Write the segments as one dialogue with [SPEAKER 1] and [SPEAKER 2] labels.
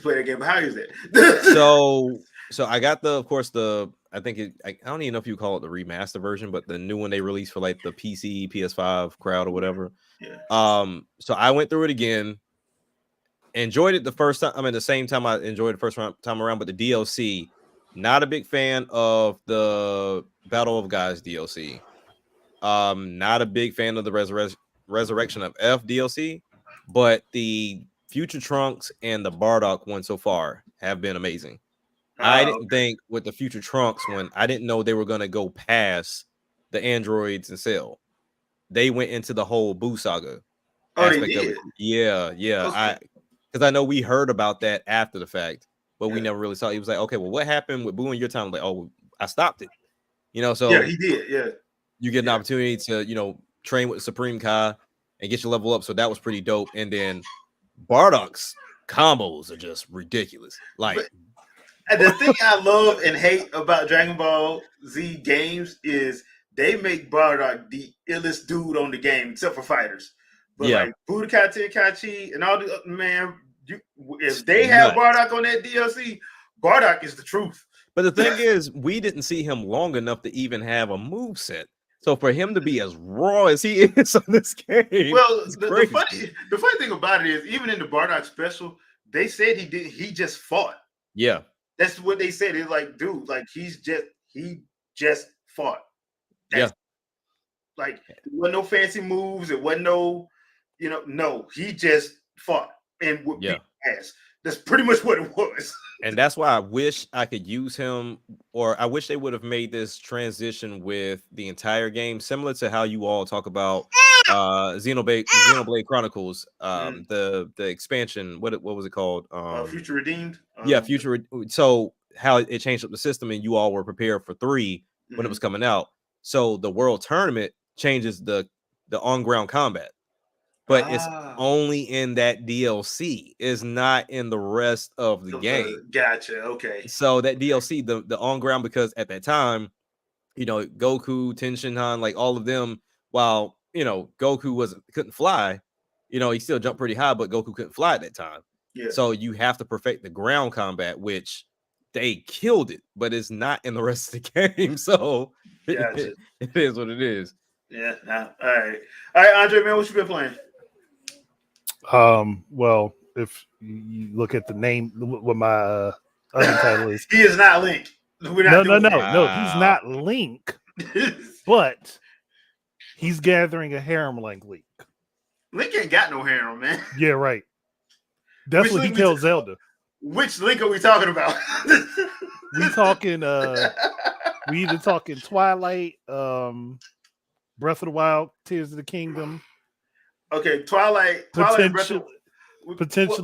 [SPEAKER 1] play that game. But how is it?
[SPEAKER 2] So I got I think I don't even know if you call it the remaster version, but the new one they released for like the PC, PS5 crowd or whatever.
[SPEAKER 1] Yeah.
[SPEAKER 2] So I went through it again, enjoyed it the first time. I mean, the same time I enjoyed it the first time around, but the DLC, not a big fan of the Battle of Guys DLC. Not a big fan of the Resurrection of F DLC, but the Future Trunks and the Bardock one so far have been amazing. I didn't think with the Future Trunks one, I didn't know they were going to go past the androids and Cell. They went into the whole Boo saga aspect of it. Yeah. Because I know we heard about that after the fact, but we never really saw it. He was like, okay, well, what happened with Boo in your time? I'm like, oh, I stopped it. So
[SPEAKER 1] yeah, he did. Yeah.
[SPEAKER 2] You get an opportunity to, train with Supreme Kai and get your level up. So that was pretty dope. And then Bardock's combos are just ridiculous.
[SPEAKER 1] And the thing I love and hate about Dragon Ball Z games is they make Bardock the illest dude on the game, except for fighters. But like Budokai Tenkaichi and all the if they have Bardock on that DLC, Bardock is the truth.
[SPEAKER 2] But the thing is, we didn't see him long enough to even have a move set. So for him to be as raw as he is on this game,
[SPEAKER 1] well, the funny thing about it is, even in the Bardock special, they said he just fought.
[SPEAKER 2] Yeah.
[SPEAKER 1] That's what they said. It's like, dude, like he just fought. That's, like, it wasn't no fancy moves. It wasn't no, no. He just fought and would beat ass. That's pretty much what it was.
[SPEAKER 2] And that's why I wish I could use him, or I wish they would have made this transition with the entire game, similar to how you all talk about Xenoblade Chronicles, the expansion. What was it called?
[SPEAKER 1] Future Redeemed.
[SPEAKER 2] Future. So how it changed up the system, and you all were prepared for 3 when it was coming out. So the World Tournament changes the on ground combat. But it's only in that DLC. It's not in the rest of the game.
[SPEAKER 1] Gotcha. Okay.
[SPEAKER 2] So that DLC, the on ground, because at that time, Goku, Tenshinhan, like all of them, while Goku couldn't fly, he still jumped pretty high, but Goku couldn't fly at that time.
[SPEAKER 1] Yeah.
[SPEAKER 2] So you have to perfect the ground combat, which they killed it, but it's not in the rest of the game. So
[SPEAKER 1] gotcha.
[SPEAKER 2] It is what it is.
[SPEAKER 1] Yeah. All right, Andre, man, what you been playing?
[SPEAKER 3] Well, if you look at the name, what my other title is,
[SPEAKER 1] he is not Link.
[SPEAKER 3] No, he's not Link, but he's gathering a harem like Link.
[SPEAKER 1] Link ain't got no harem, man.
[SPEAKER 3] Yeah, right. That's what he tells Zelda.
[SPEAKER 1] Which Link are we talking about?
[SPEAKER 3] we either talking Twilight, Breath of the Wild, Tears of the Kingdom.
[SPEAKER 1] Okay, Twilight,
[SPEAKER 3] potentially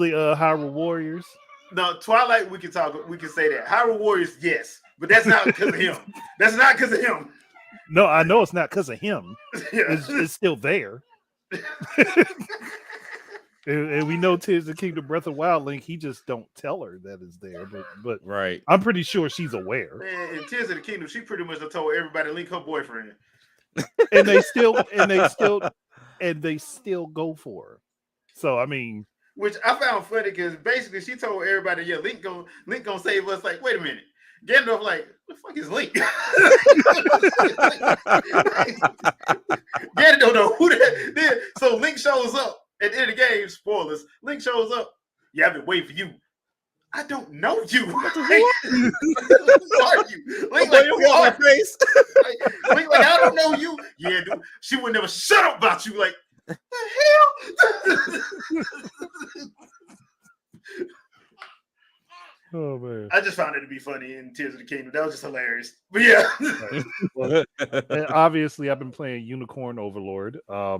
[SPEAKER 3] Hyrule Warriors.
[SPEAKER 1] No, Twilight, we can say that. Hyrule Warriors, yes, but that's not because of him. That's not because of him.
[SPEAKER 3] No, I know it's not because of him. Yeah. It's still there. and we know Tears of the Kingdom, Breath of the Wild, Link, he just don't tell her that it's there. But
[SPEAKER 2] right,
[SPEAKER 3] I'm pretty sure she's aware.
[SPEAKER 1] Man, in Tears of the Kingdom, she pretty much told everybody Link her boyfriend.
[SPEAKER 3] and they still go for her. So I mean,
[SPEAKER 1] which I found funny because basically she told everybody, "Yeah, Link gonna save us." Like, wait a minute, Gandalf, like, what the fuck is Link? Gandalf don't know who that. So Link shows up at the end of the game. Spoilers. Link shows up. Yeah, I've been waiting for you. I don't know you. Who are you? Link, like, who are my face? Link, like, I don't know you. Yeah, dude. She would never shut up about you. Like, the hell?
[SPEAKER 3] Oh man!
[SPEAKER 1] I just found it to be funny in Tears of the Kingdom. That was just hilarious. But yeah.
[SPEAKER 3] And obviously, I've been playing Unicorn Overlord. I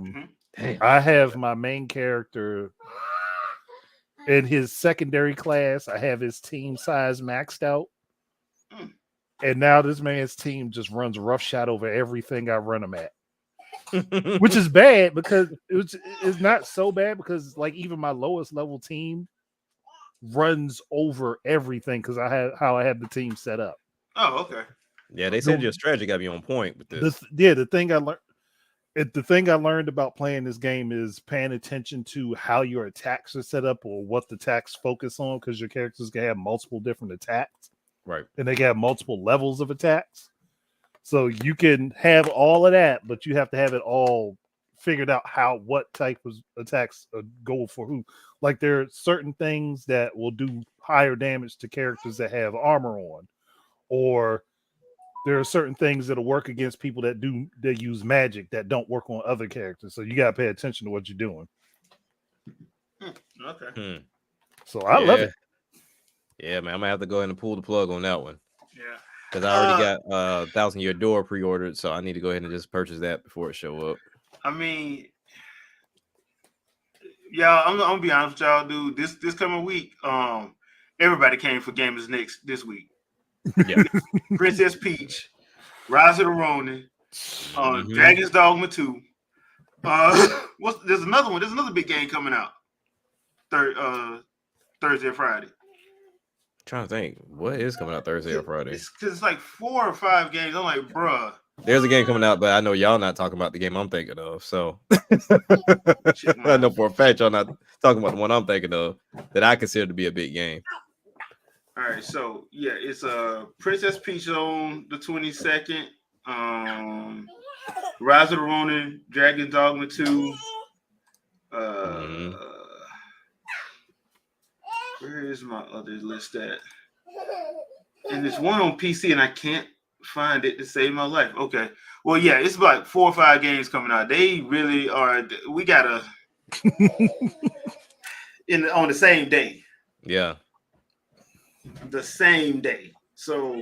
[SPEAKER 3] have my main character. In his secondary class, I have his team size maxed out. And now this man's team just runs roughshod over everything I run him at. Which is bad because it's not so bad because like even my lowest level team runs over everything because I have the team set up.
[SPEAKER 1] Oh, okay.
[SPEAKER 2] Yeah, they said your strategy got to be on point with this.
[SPEAKER 3] The thing I learned, The thing I learned about playing this game is paying attention to how your attacks are set up or what the attacks focus on, because your characters can have multiple different attacks.
[SPEAKER 2] Right.
[SPEAKER 3] And they can have multiple levels of attacks. So you can have all of that, but you have to have it all figured out what type of attacks go for who. Like there are certain things that will do higher damage to characters that have armor on, or there are certain things that'll work against people that use magic that don't work on other characters. So you gotta pay attention to what you're doing.
[SPEAKER 1] Okay.
[SPEAKER 3] So I love it.
[SPEAKER 2] Yeah, man, I'm gonna have to go ahead and pull the plug on that one.
[SPEAKER 1] Yeah.
[SPEAKER 2] Because I already got 1,000-Year Door pre-ordered, so I need to go ahead and just purchase that before it show up.
[SPEAKER 1] I mean, yeah, I'm gonna be honest with y'all, dude. This coming week, everybody came for Gamers Next this week.
[SPEAKER 2] Yeah.
[SPEAKER 1] Princess Peach, Rise of the Ronin, Dragon's Dogma 2. There's another one. There's another big game coming out Thursday or Friday.
[SPEAKER 2] I'm trying to think, what is coming out Thursday or Friday?
[SPEAKER 1] It's like 4 or 5 games. I'm like, bruh.
[SPEAKER 2] There's a game coming out, but I know y'all not talking about the game I'm thinking of. So I know for a fact y'all not talking about the one I'm thinking of that I consider to be a big game.
[SPEAKER 1] All right, so yeah, it's Princess Peach on the 22nd. Rise of the Ronin, Dragon Dogma 2. Where is my other list at? And there's one on PC, and I can't find it to save my life. Okay, well, yeah, it's like 4 or 5 games coming out. They really are. We gotta on the same day.
[SPEAKER 2] Yeah.
[SPEAKER 1] The same day. So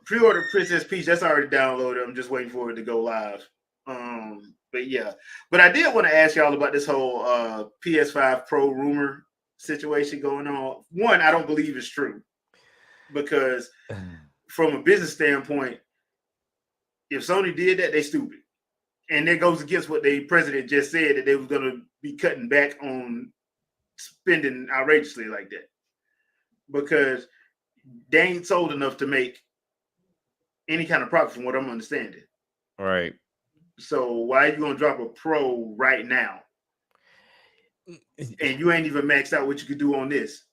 [SPEAKER 1] pre-order Princess Peach, that's already downloaded. I'm just waiting for it to go live. But yeah. But I did want to ask y'all about this whole PS5 Pro rumor situation going on. One, I don't believe it's true. Because from a business standpoint, if Sony did that, they stupid. And that goes against what the president just said, that they was gonna be cutting back on spending outrageously like that. Because they ain't sold enough to make any kind of profit from what I'm understanding.
[SPEAKER 2] All right.
[SPEAKER 1] So why are you gonna drop a Pro right now? And you ain't even maxed out what you could do on this.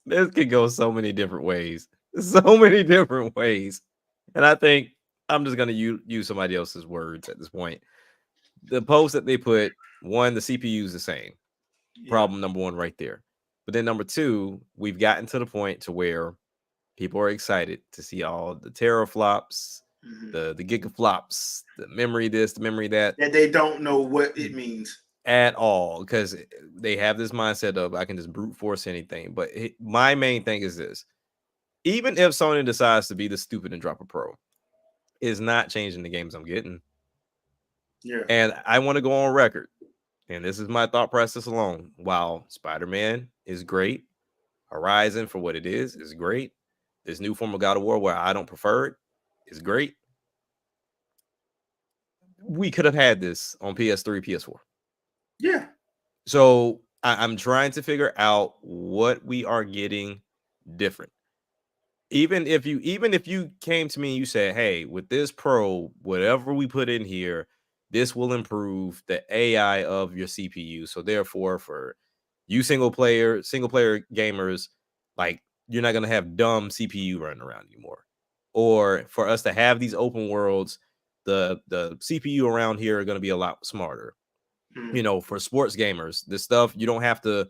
[SPEAKER 2] This could go so many different ways. So many different ways. And I think I'm just gonna use somebody else's words at this point. The post that they put, one, the CPU is the same. Yeah. Problem number one right there. But then number two, we've gotten to the point to where people are excited to see all the teraflops, the gigaflops, the memory this, the memory that.
[SPEAKER 1] That they don't know what it means
[SPEAKER 2] at all, because they have this mindset of I can just brute force anything. But my main thing is this: even if Sony decides to be the stupid and drop a Pro, it's not changing the games I'm getting.
[SPEAKER 1] Yeah.
[SPEAKER 2] And I want to go on record, and this is my thought process alone. While Spider-Man is great, Horizon for what it is great. This new form of God of War, where I don't prefer it, is great. We could have had this on PS3, PS4.
[SPEAKER 1] Yeah.
[SPEAKER 2] So I'm trying to figure out what we are getting different. Even if you came to me and you said, hey, with this Pro, whatever we put in here, this will improve the AI of your CPU. So therefore, for you single player gamers, like, you're not gonna have dumb CPU running around anymore. Or for us to have these open worlds, the CPU around here are gonna be a lot smarter. You know, for sports gamers, this stuff, you don't have to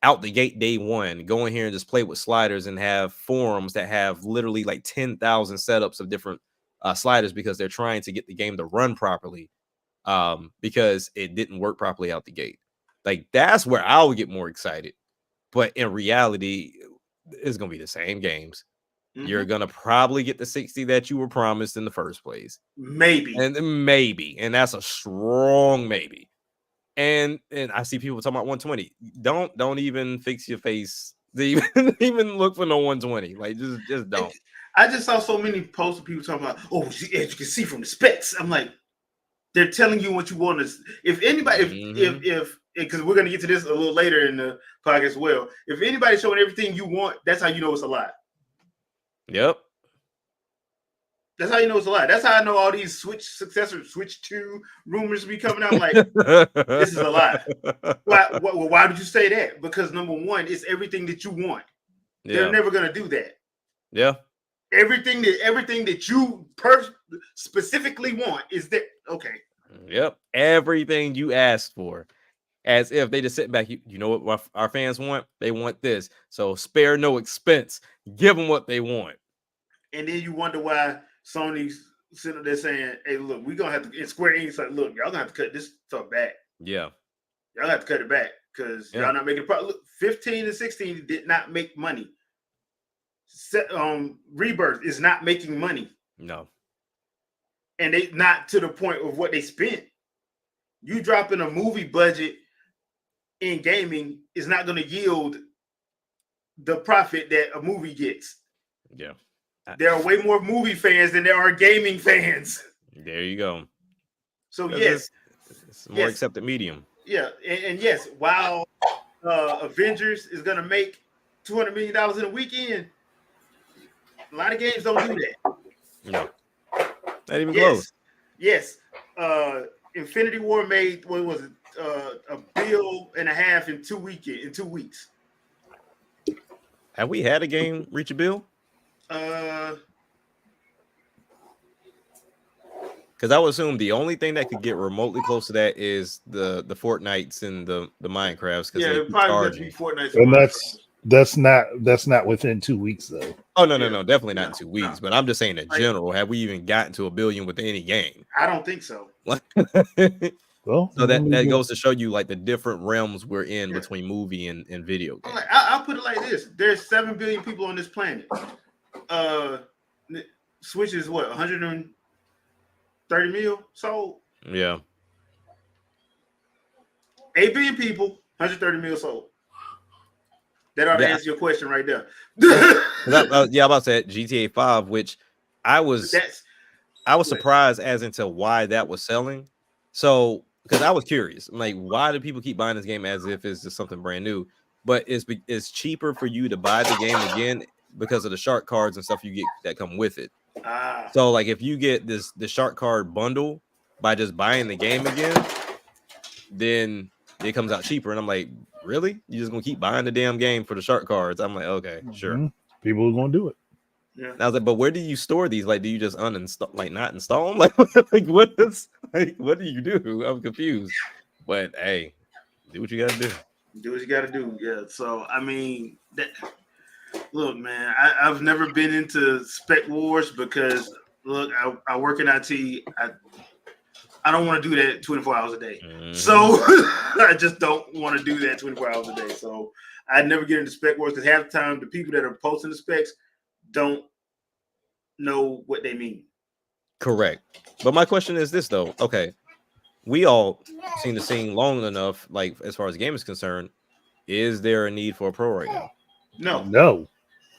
[SPEAKER 2] out the gate day one go in here and just play with sliders and have forums that have literally like 10,000 setups of different sliders because they're trying to get the game to run properly because it didn't work properly out the gate. Like, that's where I would get more excited. But in reality, it's gonna be the same games. You're gonna probably get the 60 that you were promised in the first place.
[SPEAKER 1] Maybe.
[SPEAKER 2] And that's a strong maybe. And I see people talking about 120. Don't even fix your face to even look for no 120. Like, just don't.
[SPEAKER 1] I just saw so many posts of people talking about, oh, as you can see from the specs. I'm like, they're telling you what you want to. If anybody, if because we're gonna get to this a little later in the podcast as well. If anybody's showing everything you want, that's how you know it's a lie.
[SPEAKER 2] Yep.
[SPEAKER 1] That's how you know it's a lie. That's how I know all these Switch 2 rumors be coming out. I'm like, this is a lie. Why would you say that? Because number one, it's everything that you want. Yeah. They're never gonna do that.
[SPEAKER 2] Yeah.
[SPEAKER 1] Everything that you specifically want is that okay.
[SPEAKER 2] Yep. Everything you asked for. As if they just sit back. You know what our fans want? They want this. So spare no expense. Give them what they want.
[SPEAKER 1] And then you wonder why Sony's sitting there saying, hey, look, we're going to have to, in Square Enix, like, look, y'all going to have to cut this stuff back.
[SPEAKER 2] Yeah.
[SPEAKER 1] Y'all have to cut it back because y'all not making profit. Look, 15 and 16 did not make money. Rebirth is not making money.
[SPEAKER 2] No.
[SPEAKER 1] And they not to the point of what they spent. You dropping a movie budget in gaming is not going to yield the profit that a movie gets.
[SPEAKER 2] Yeah.
[SPEAKER 1] There are way more movie fans than there are gaming fans.
[SPEAKER 2] There you go.
[SPEAKER 1] So yes,
[SPEAKER 2] it's a more accepted medium.
[SPEAKER 1] Yeah, and yes, while Avengers is going to make $200 million in a weekend, a lot of games don't do that.
[SPEAKER 2] No, not even close.
[SPEAKER 1] Yes, Infinity War made what was it? $1.5 billion in 2 weeks.
[SPEAKER 2] Have we had a game reach a bill?
[SPEAKER 1] Because
[SPEAKER 2] I would assume the only thing that could get remotely close to that is the Fortnites and the Minecrafts.
[SPEAKER 1] Yeah, it probably could be Fortnite.
[SPEAKER 3] And that's not within 2 weeks though.
[SPEAKER 2] Oh no, definitely not in 2 weeks. But I'm just saying in general, have we even gotten to $1 billion with any game?
[SPEAKER 1] I don't think so.
[SPEAKER 3] Well,
[SPEAKER 2] so that goes to show you like the different realms we're in between movie and video games.
[SPEAKER 1] I'll put it like this: there's 7 billion people on this planet. Switch is what 130 mil sold.
[SPEAKER 2] Yeah,
[SPEAKER 1] 8 billion people, 130 mil sold. That ought to answer your question right there.
[SPEAKER 2] I'm about to say GTA 5, which I was surprised as into why that was selling. So because I was curious, I'm like, why do people keep buying this game as if it's just something brand new? But it's cheaper for you to buy the game again because of the shark cards and stuff you get that come with it. So like if you get the shark card bundle by just buying the game again, then it comes out cheaper. And I'm like, really? You just gonna keep buying the damn game for the shark cards? I'm like, okay, sure.
[SPEAKER 3] People are gonna do it.
[SPEAKER 1] Yeah.
[SPEAKER 2] And I was like, but where do you store these? Like, do you just uninstall, like not install them? What do you do? I'm confused. But hey, do what you gotta do.
[SPEAKER 1] Do what you gotta do. Yeah. So I mean, look, man, I've never been into spec wars because look, I work in IT. I don't want to do that 24 hours a day. Mm-hmm. So I just don't want to do that 24 hours a day. So I never get into spec wars because half the time the people that are posting the specs don't know what they mean.
[SPEAKER 2] Correct. But my question is this though. Okay. We all seen the scene long enough, like as far as the game is concerned. Is there a need for a pro right now?
[SPEAKER 1] No.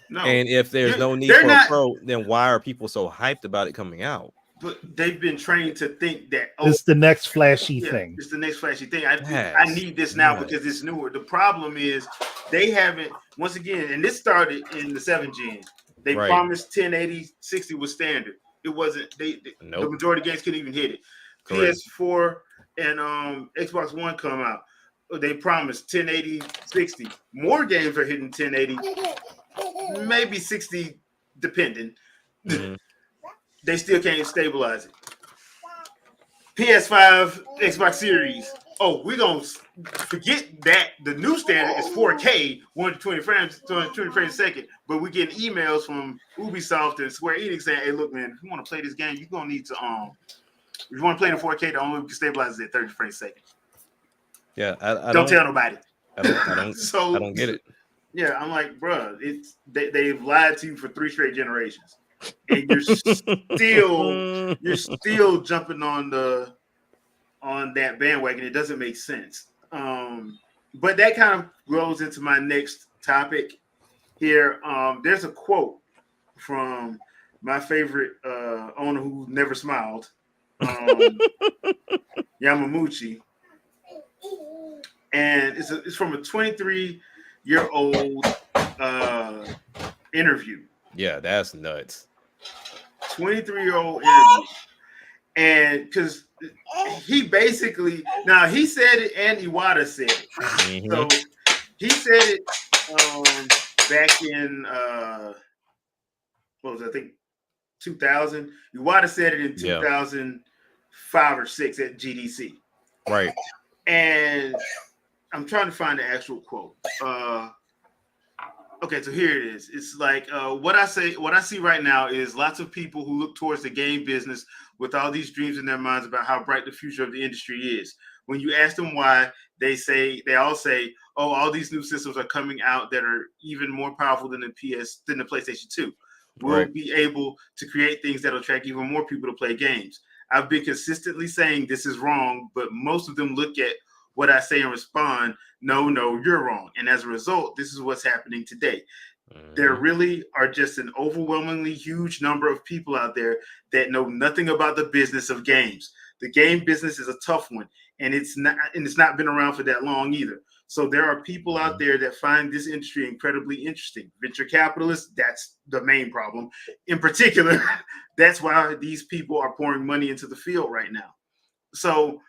[SPEAKER 2] And if there's no need for a pro, then why are people so hyped about it coming out?
[SPEAKER 1] But they've been trained to think that
[SPEAKER 3] it's the next flashy thing.
[SPEAKER 1] It's the next flashy thing. I need this now because it's newer. The problem is they haven't, once again, and this started in the 7th gen. They promised 1080 60 was standard. It wasn't. The majority of games couldn't even hit it. Correct. PS4 and Xbox One come out. They promised 1080 60. More games are hitting 1080, maybe 60, depending. Mm-hmm. They still can't stabilize it. PS5, Xbox Series. Oh, we're going to forget that the new standard is 4K, 120 frames a second. But we're getting emails from Ubisoft and Square Enix saying, hey, look, man, if you want to play this game, you're going to need to, if you want to play in 4K, the only way we can stabilize is at 30 frames a second.
[SPEAKER 2] Yeah, I
[SPEAKER 1] don't tell nobody.
[SPEAKER 2] I don't get it.
[SPEAKER 1] Yeah, I'm like, bro, they've lied to you for 3 straight generations. And you're still jumping on that bandwagon. It doesn't make sense. But that kind of goes into my next topic here. There's a quote from my favorite owner who never smiled, Yamamuchi, and it's from a 23-year-old interview.
[SPEAKER 2] Yeah, that's nuts.
[SPEAKER 1] 23-year-old interview. And because he basically, now he said it and Iwata said it. Mm-hmm. So he said it back in, what was it, I think 2000. Iwata said it in 2005 or 6 at GDC.
[SPEAKER 2] Right.
[SPEAKER 1] And I'm trying to find the actual quote. Okay, so here it is. It's like what I see right now is lots of people who look towards the game business with all these dreams in their minds about how bright the future of the industry is. When you ask them why, they all say, "Oh, all these new systems are coming out that are even more powerful than the PlayStation 2. We'll be able to create things that'll attract even more people to play games." I've been consistently saying this is wrong, but most of them look at what I say and respond, no, you're wrong. And as a result, this is what's happening today. There really are just an overwhelmingly huge number of people out there that know nothing about the business of games. The game business is a tough one, and it's not been around for that long either. So there are people out there that find this industry incredibly interesting. Venture capitalists, that's the main problem. In particular, that's why these people are pouring money into the field right now. So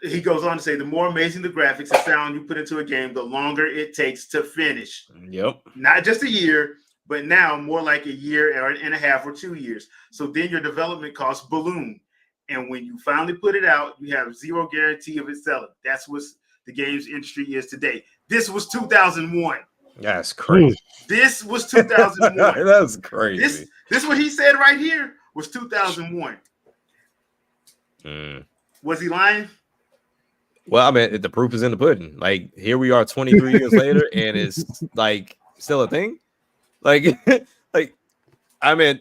[SPEAKER 1] he goes on to say, the more amazing the graphics and sound you put into a game, the longer it takes to finish.
[SPEAKER 2] Yep.
[SPEAKER 1] Not just a year, but now more like a year and a half or 2 years. So then your development costs balloon. And when you finally put it out, you have zero guarantee of it selling. That's what the games industry is today. This was 2001.
[SPEAKER 2] That's crazy.
[SPEAKER 1] This was 2001.
[SPEAKER 2] That's crazy.
[SPEAKER 1] This what he said right here was 2001. Was he lying?
[SPEAKER 2] Well, I mean, the proof is in the pudding. Like, here we are 23 years later, and it's like still a thing. Like, I mean,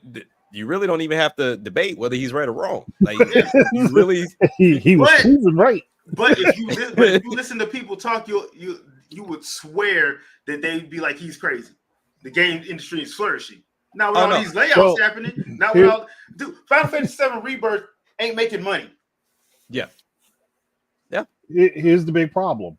[SPEAKER 2] you really don't even have to debate whether he's right or wrong. Like, you really
[SPEAKER 3] he was proven right.
[SPEAKER 1] But if you listen to people talk, you would swear that they'd be like, he's crazy. The game industry is flourishing. Now with all these layouts happening, now with all Final Fantasy VII Rebirth ain't making money.
[SPEAKER 2] Yeah.
[SPEAKER 3] Here's the big problem.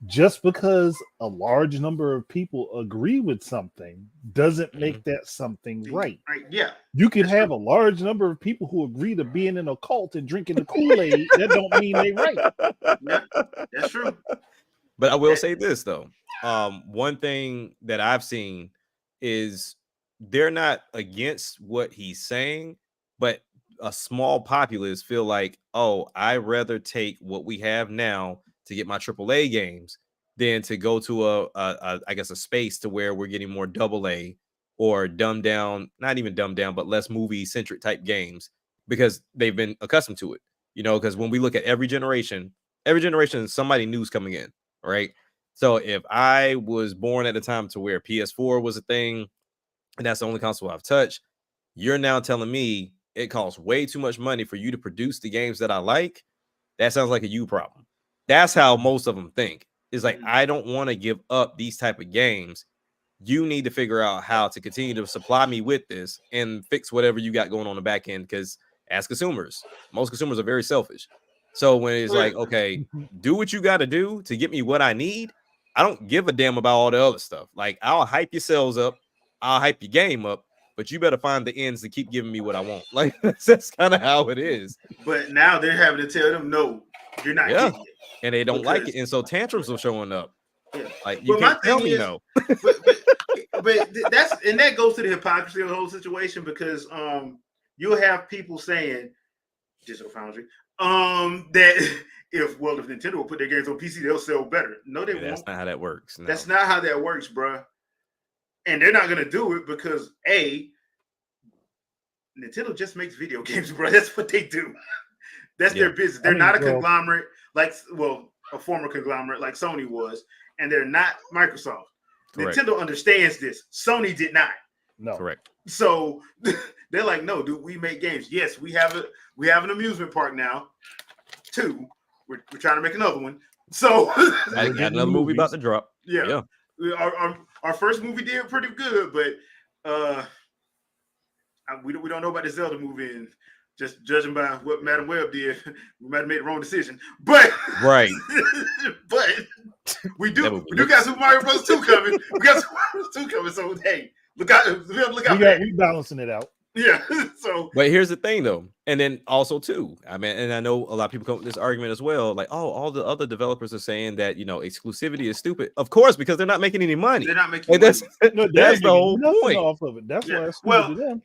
[SPEAKER 3] Just because a large number of people agree with something doesn't make that something right.
[SPEAKER 1] Yeah.
[SPEAKER 3] You can have a large number of people who agree to being in a cult and drinking the Kool-Aid. That don't mean they right.
[SPEAKER 1] Yeah, that's true.
[SPEAKER 2] But I will say this, though. One thing that I've seen is they're not against what he's saying, but a small populace feel like, oh, I'd rather take what we have now to get my AAA games than to go to I guess a space to where we're getting more AA or dumbed down, not even dumbed down, but less movie centric type games because they've been accustomed to it. You know, because when we look at every generation is somebody new's coming in, right? So if I was born at a time to where PS4 was a thing, and that's the only console I've touched, you're now telling me it costs way too much money for you to produce the games that I like. That sounds like a you problem. That's how most of them think. It's like, I don't want to give up these type of games. You need to figure out how to continue to supply me with this and fix whatever you got going on the back end. Because as consumers, most consumers are very selfish. So when it's like, okay, do what you got to do to get me what I need. I don't give a damn about all the other stuff. Like, I'll hype your sales up. I'll hype your game up. But you better find the ends to keep giving me what I want. Like, that's kind of how it is.
[SPEAKER 1] But now they're having to tell them, no, you're not getting it.
[SPEAKER 2] And they don't like it. And so tantrums are showing up.
[SPEAKER 1] Yeah.
[SPEAKER 2] Like, you can't tell me no.
[SPEAKER 1] but that goes to the hypocrisy of the whole situation because you'll have people saying, Digital Foundry, that if Nintendo will put their games on PC, they'll sell better. No, they won't.
[SPEAKER 2] That's not how that works. No.
[SPEAKER 1] That's not how that works, bro. And they're not gonna do it because Nintendo just makes video games, bro. That's what they do. That's their business. They're not a conglomerate a former conglomerate like Sony was, and they're not Microsoft. Correct. Nintendo understands this. Sony did not.
[SPEAKER 3] No.
[SPEAKER 2] Correct.
[SPEAKER 1] So they're like, no, dude, we make games. Yes, we have an amusement park now. 2. We're trying to make another one. So
[SPEAKER 2] I got another movie about to drop.
[SPEAKER 1] Yeah. Our first movie did pretty good, but we don't know about the Zelda movie, and just judging by what Madam Web did, we might have made the wrong decision. But
[SPEAKER 2] right,
[SPEAKER 1] but we do got Super Mario Bros. 2 coming. We got Super Mario Bros. 2 coming. So hey, look out!
[SPEAKER 3] We balancing it out.
[SPEAKER 1] Yeah. So,
[SPEAKER 2] but here's the thing, though, and then also too, I mean, and I know a lot of people come with this argument as well, like, oh, all the other developers are saying that exclusivity is stupid. Of course, because they're not making any money.
[SPEAKER 1] they're not making
[SPEAKER 2] Like,
[SPEAKER 1] money.
[SPEAKER 3] No,
[SPEAKER 2] that's the whole
[SPEAKER 3] nothing
[SPEAKER 2] point.
[SPEAKER 3] off of it. That's why it's stupid
[SPEAKER 1] Well,
[SPEAKER 3] to them.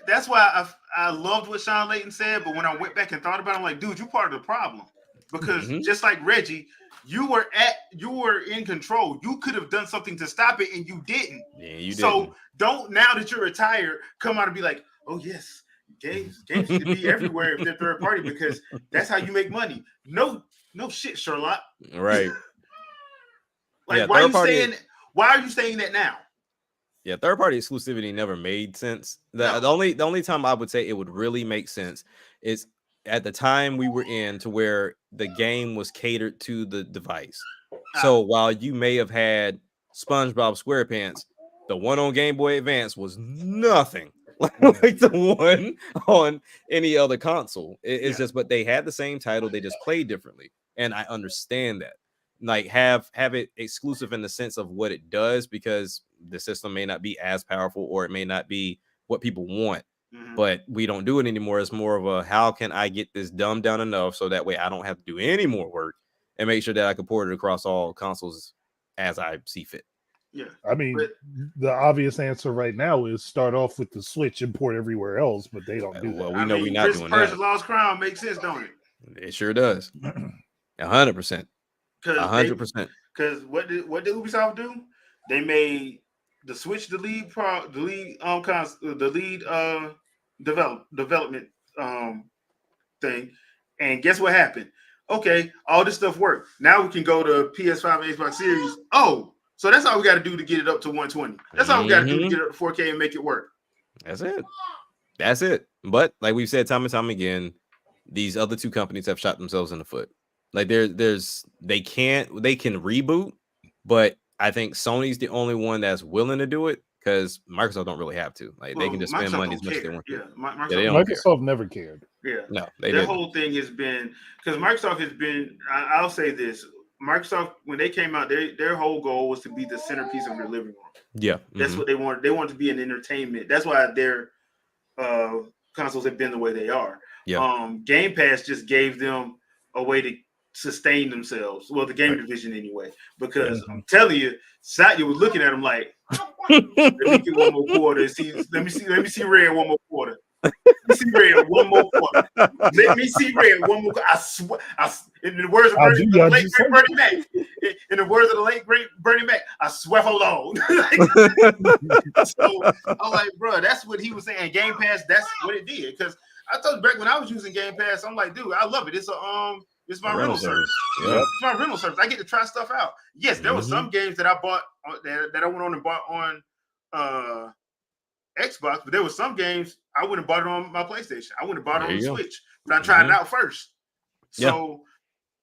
[SPEAKER 1] that's why I loved what Sean Layton said, but when I went back and thought about it, I'm like, dude, you're part of the problem. Because just like Reggie, you were in control. You could have done something to stop it, and you didn't.
[SPEAKER 2] Yeah, you
[SPEAKER 1] so
[SPEAKER 2] didn't.
[SPEAKER 1] Don't, now that you're retired, come out and be like, oh yes, games should be everywhere if they're third party, because that's how you make money. No shit, Sherlock.
[SPEAKER 2] Right.
[SPEAKER 1] Like,
[SPEAKER 2] Yeah,
[SPEAKER 1] why are you saying that now?
[SPEAKER 2] Yeah, third party exclusivity never made sense. The only time I would say it would really make sense is at the time we were in, to where the game was catered to the device. So while you may have had SpongeBob SquarePants, the one on Game Boy Advance was nothing like the one on any other console. It's just, but they had the same title, they just played differently, and I understand that. Like, have it exclusive in the sense of what it does, because the system may not be as powerful, or it may not be what people want, but we don't do it anymore. It's more of a, how can I get this dumbed down enough so that way I don't have to do any more work, and make sure that I can port it across all consoles as I see fit.
[SPEAKER 1] Yeah,
[SPEAKER 3] I mean, the obvious answer right now is start off with the Switch and port everywhere else, but they don't do that.
[SPEAKER 2] Well, we know we're not doing that.
[SPEAKER 1] Lost Crown makes sense, don't it?
[SPEAKER 2] It sure does. 100%. 100%.
[SPEAKER 1] Because what did Ubisoft do? They made the Switch the lead development thing, and guess what happened? Okay, all this stuff worked. Now we can go to PS5 and Xbox Series. Oh, so that's all we got to do to get it up to 120. That's all we got to do to get it up to 4K and make it work.
[SPEAKER 2] That's it. But like we've said time and time again, these other two companies have shot themselves in the foot. Like, they can reboot, but I think Sony's the only one that's willing to do it, because Microsoft don't really have to. Like, they can just spend money as much as they want.
[SPEAKER 1] Yeah,
[SPEAKER 3] Microsoft never cared.
[SPEAKER 1] Yeah,
[SPEAKER 2] no,
[SPEAKER 1] their whole thing has been, because Microsoft has been. I'll say this: Microsoft, when they came out, their whole goal was to be the centerpiece of your living room.
[SPEAKER 2] Yeah,
[SPEAKER 1] that's what they wanted. They wanted to be an entertainment. That's why their consoles have been the way they are.
[SPEAKER 2] Yeah.
[SPEAKER 1] Game Pass just gave them a way to sustain themselves. Well, the game division anyway, because I'm telling you, Satya was looking at him like, let me get one more quarter. Let me see red one more quarter. Let me see red one more quarter. Let me see red one more quarter. I swear, in the words of the late great Bernie Mac. In the words of the late great Bernie Mac, I swear alone. So I'm like, bro, that's what he was saying. Game Pass, that's what it did. Because I told you back when I was using Game Pass, I'm like, dude, I love it. It's my rental service. Yeah. It's my rental service. I get to try stuff out. Yes, there were some games that I bought that I went on and bought on Xbox, but there were some games I wouldn't have bought it on my PlayStation. I wouldn't have bought it on the Switch, but I tried it out first. So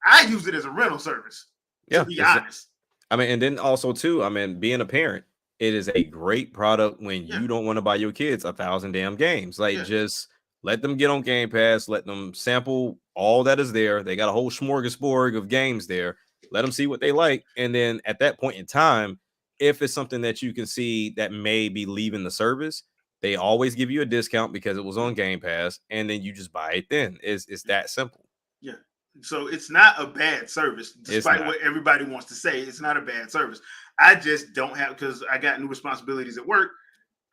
[SPEAKER 1] I use it as a rental service. To be honest.
[SPEAKER 2] I mean, and then also too, I mean, being a parent, it is a great product when you don't want to buy your kids 1,000 damn games. Like, just let them get on Game Pass. Let them sample all that is there. They got a whole smorgasbord of games there. Let them see what they like. And then at that point in time, if it's something that you can see that may be leaving the service, they always give you a discount because it was on Game Pass. And then you just buy it then. It's that simple.
[SPEAKER 1] Yeah. So it's not a bad service, despite what everybody wants to say. It's not a bad service. I just don't have, because I got new responsibilities at work.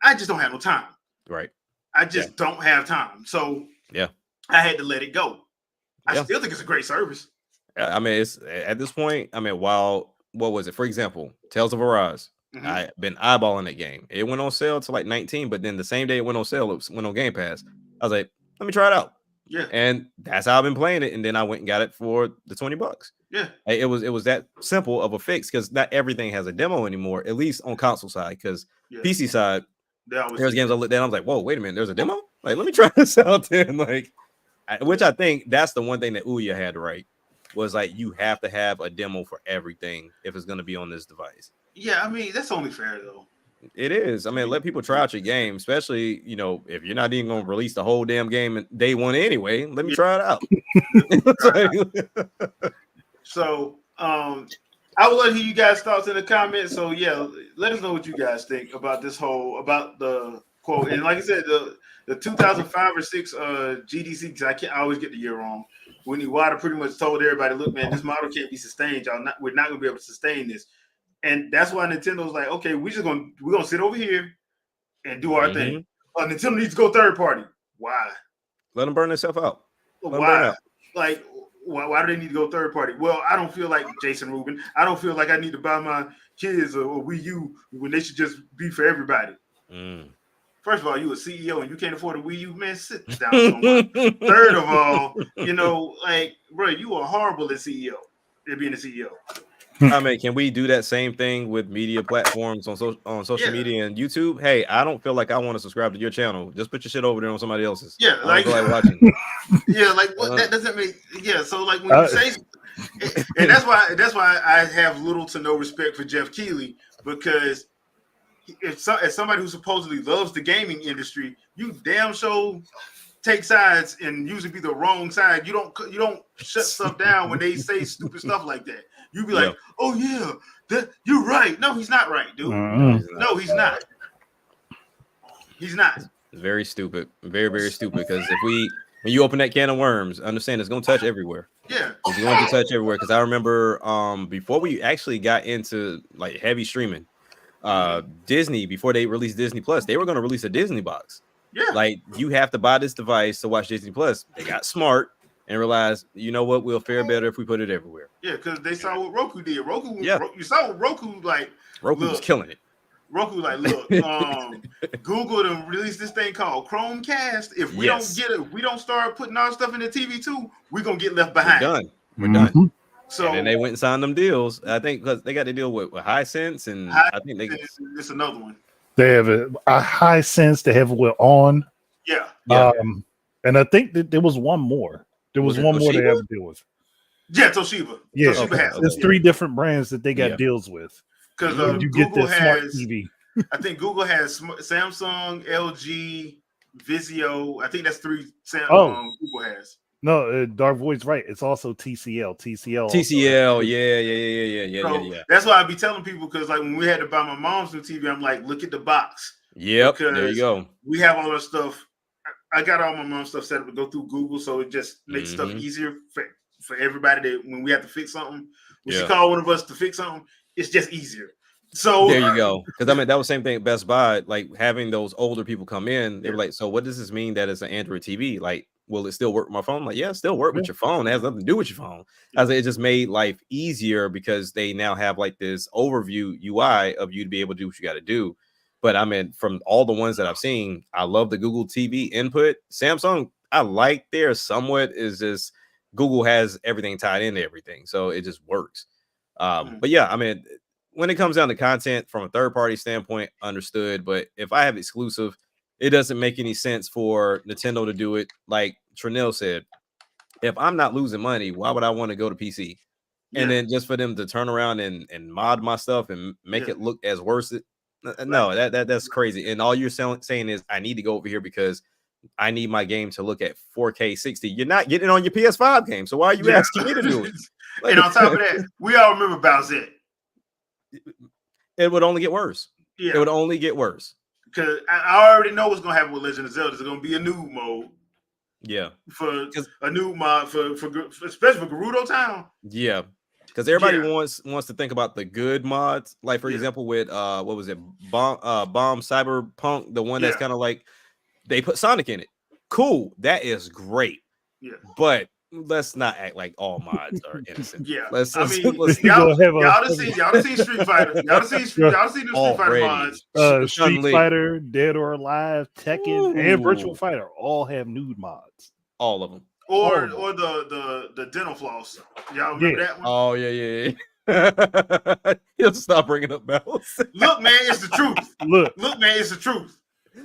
[SPEAKER 1] I just don't have no time.
[SPEAKER 2] Right.
[SPEAKER 1] I just don't have time. So I had to let it go. I still think it's a great service.
[SPEAKER 2] I mean, it's at this point, I mean, what was it? For example, Tales of Arise. I've been eyeballing that game. It went on sale to like 19, but then the same day it went on sale, it went on Game Pass. I was like, let me try it out.
[SPEAKER 1] Yeah.
[SPEAKER 2] And that's how I've been playing it. And then I went and got it for the $20.
[SPEAKER 1] Yeah.
[SPEAKER 2] It was that simple of a fix, because not everything has a demo anymore, at least on console side. Because PC side, there's games I looked at, I was like, whoa, wait a minute, there's a demo? Like, let me try this out then. Like, which I think that's the one thing that Ouya had right, was like, you have to have a demo for everything if it's going to be on this device.
[SPEAKER 1] Yeah, I mean, that's only fair though.
[SPEAKER 2] It is. I mean, let people try out your game, especially, if you're not even going to release the whole damn game in day one anyway. Let me try it out.
[SPEAKER 1] So, I would love to hear you guys' thoughts in the comments. So, let us know what you guys think about about the quote. And like I said, the 2005 or 6 GDC, because I always get the year wrong. When Iwata pretty much told everybody, "Look, man, this model can't be sustained. We're not gonna be able to sustain this." And that's why Nintendo's like, "Okay, we're gonna sit over here and do our thing." Nintendo needs to go third party. Why?
[SPEAKER 2] Let them burn themselves out.
[SPEAKER 1] Why? Like, why do they need to go third party? Well, I don't feel like Jason Rubin. I don't feel like I need to buy my kids a Wii U when they should just be for everybody. First of all, you a CEO and you can't afford a Wii U, man. Sit down somewhere. Third of all, like, bro, you are horrible as CEO. At being a CEO.
[SPEAKER 2] I mean, can we do that same thing with media platforms on social media and YouTube? Hey, I don't feel like I want to subscribe to your channel. Just put your shit over there on somebody else's.
[SPEAKER 1] Yeah,
[SPEAKER 2] like watching.
[SPEAKER 1] Yeah, like what that doesn't make. Yeah, so like when you say, and that's why I have little to no respect for Jeff Keighley, because as somebody who supposedly loves the gaming industry, you damn sure take sides and usually be the wrong side. You don't shut stuff down when they say stupid stuff like that. You be like, "Oh yeah, you're right." No, he's not right, dude. No, he's not. He's not.
[SPEAKER 2] It's very stupid. Very, very stupid. Because when you open that can of worms, understand it's gonna touch everywhere.
[SPEAKER 1] Yeah,
[SPEAKER 2] it's going to touch everywhere. Because I remember before we actually got into like heavy streaming, Disney, before they released Disney Plus, they were going to release a Disney box.
[SPEAKER 1] Yeah,
[SPEAKER 2] like you have to buy this device to watch Disney Plus. They got smart and realized, you know what, we'll fare better if we put it everywhere.
[SPEAKER 1] Yeah, because they saw what Roku did. You saw what Roku like.
[SPEAKER 2] Roku was killing it.
[SPEAKER 1] Roku like, look, Google to release this thing called Chromecast. If we don't get it, we don't start putting our stuff in the TV too, we're gonna get left behind.
[SPEAKER 2] We're done. So and then they went and signed them deals. I think because they got to deal with Hisense, and I think
[SPEAKER 1] it's another one.
[SPEAKER 3] They have a Hisense. They have it on.
[SPEAKER 1] Yeah.
[SPEAKER 3] And I think that there was one more. There was one more they have to deal with.
[SPEAKER 1] Yeah, Toshiba.
[SPEAKER 3] Yeah,
[SPEAKER 1] Toshiba has.
[SPEAKER 3] There's 3 different brands that they got deals with.
[SPEAKER 1] Because
[SPEAKER 3] you
[SPEAKER 1] Google
[SPEAKER 3] get the smart
[SPEAKER 1] has,
[SPEAKER 3] TV.
[SPEAKER 1] I think Google has Samsung, LG, Vizio. I think that's 3 Google has.
[SPEAKER 3] No, Dark Void's right. It's also TCL.
[SPEAKER 2] TCL, yeah.
[SPEAKER 1] That's why I be telling people, because like when we had to buy my mom's new TV, I'm like, look at the box.
[SPEAKER 2] Yep, there you go.
[SPEAKER 1] We have all our stuff. I got all my mom's stuff set up to go through Google, so it just makes stuff easier for everybody that when we have to fix something. When she called one of us to fix something, it's just easier. So
[SPEAKER 2] there you go. Because I mean, that was the same thing at Best Buy. Like having those older people come in, they were like, "So what does this mean that it's an Android TV? Like, will it still work with my phone?" Like, yeah, it still work with your phone. It has nothing to do with your phone. As it just made life easier because they now have like this overview UI of you to be able to do what you got to do. But I mean, from all the ones that I've seen, I love the Google TV input. Samsung, I like theirs somewhat. Is just Google has everything tied into everything, so it just works. But yeah, I mean, when it comes down to content from a third-party standpoint, understood. But if I have exclusive, it doesn't make any sense for Nintendo to do it. Like Trinell said, if I'm not losing money, why would I want to go to PC? And then just for them to turn around and mod my stuff and make it look as worse. No, that's crazy. And all you're saying is I need to go over here because I need my game to look at 4K 60. You're not getting on your PS5 game. So why are you asking me to do it?
[SPEAKER 1] And on top of that, we all remember Bowsette.
[SPEAKER 2] It would only get worse. Yeah. It would only get worse.
[SPEAKER 1] Because I already know what's going to happen with Legend of Zelda. There's going to be a new mode.
[SPEAKER 2] Yeah.
[SPEAKER 1] For a new mod, for especially for Gerudo Town.
[SPEAKER 2] Yeah. Because everybody wants to think about the good mods. Like, for example, with, what was it? Bomb Cyberpunk, the one that's kind of like, they put Sonic in it. Cool. That is great. Yeah. But let's not act like all mods are innocent.
[SPEAKER 1] Yeah,
[SPEAKER 2] let's
[SPEAKER 1] y'all done seen Street Fighter. Y'all done seen the Street Fighter mods.
[SPEAKER 3] Street Fighter, Dead or Alive, Tekken, and Virtual Fighter all have nude mods.
[SPEAKER 2] All of them.
[SPEAKER 1] Or the dental floss. Y'all remember that one?
[SPEAKER 2] Oh yeah. He'll stop bringing up bells.
[SPEAKER 1] Look, man, it's the truth. Look, man, it's the truth.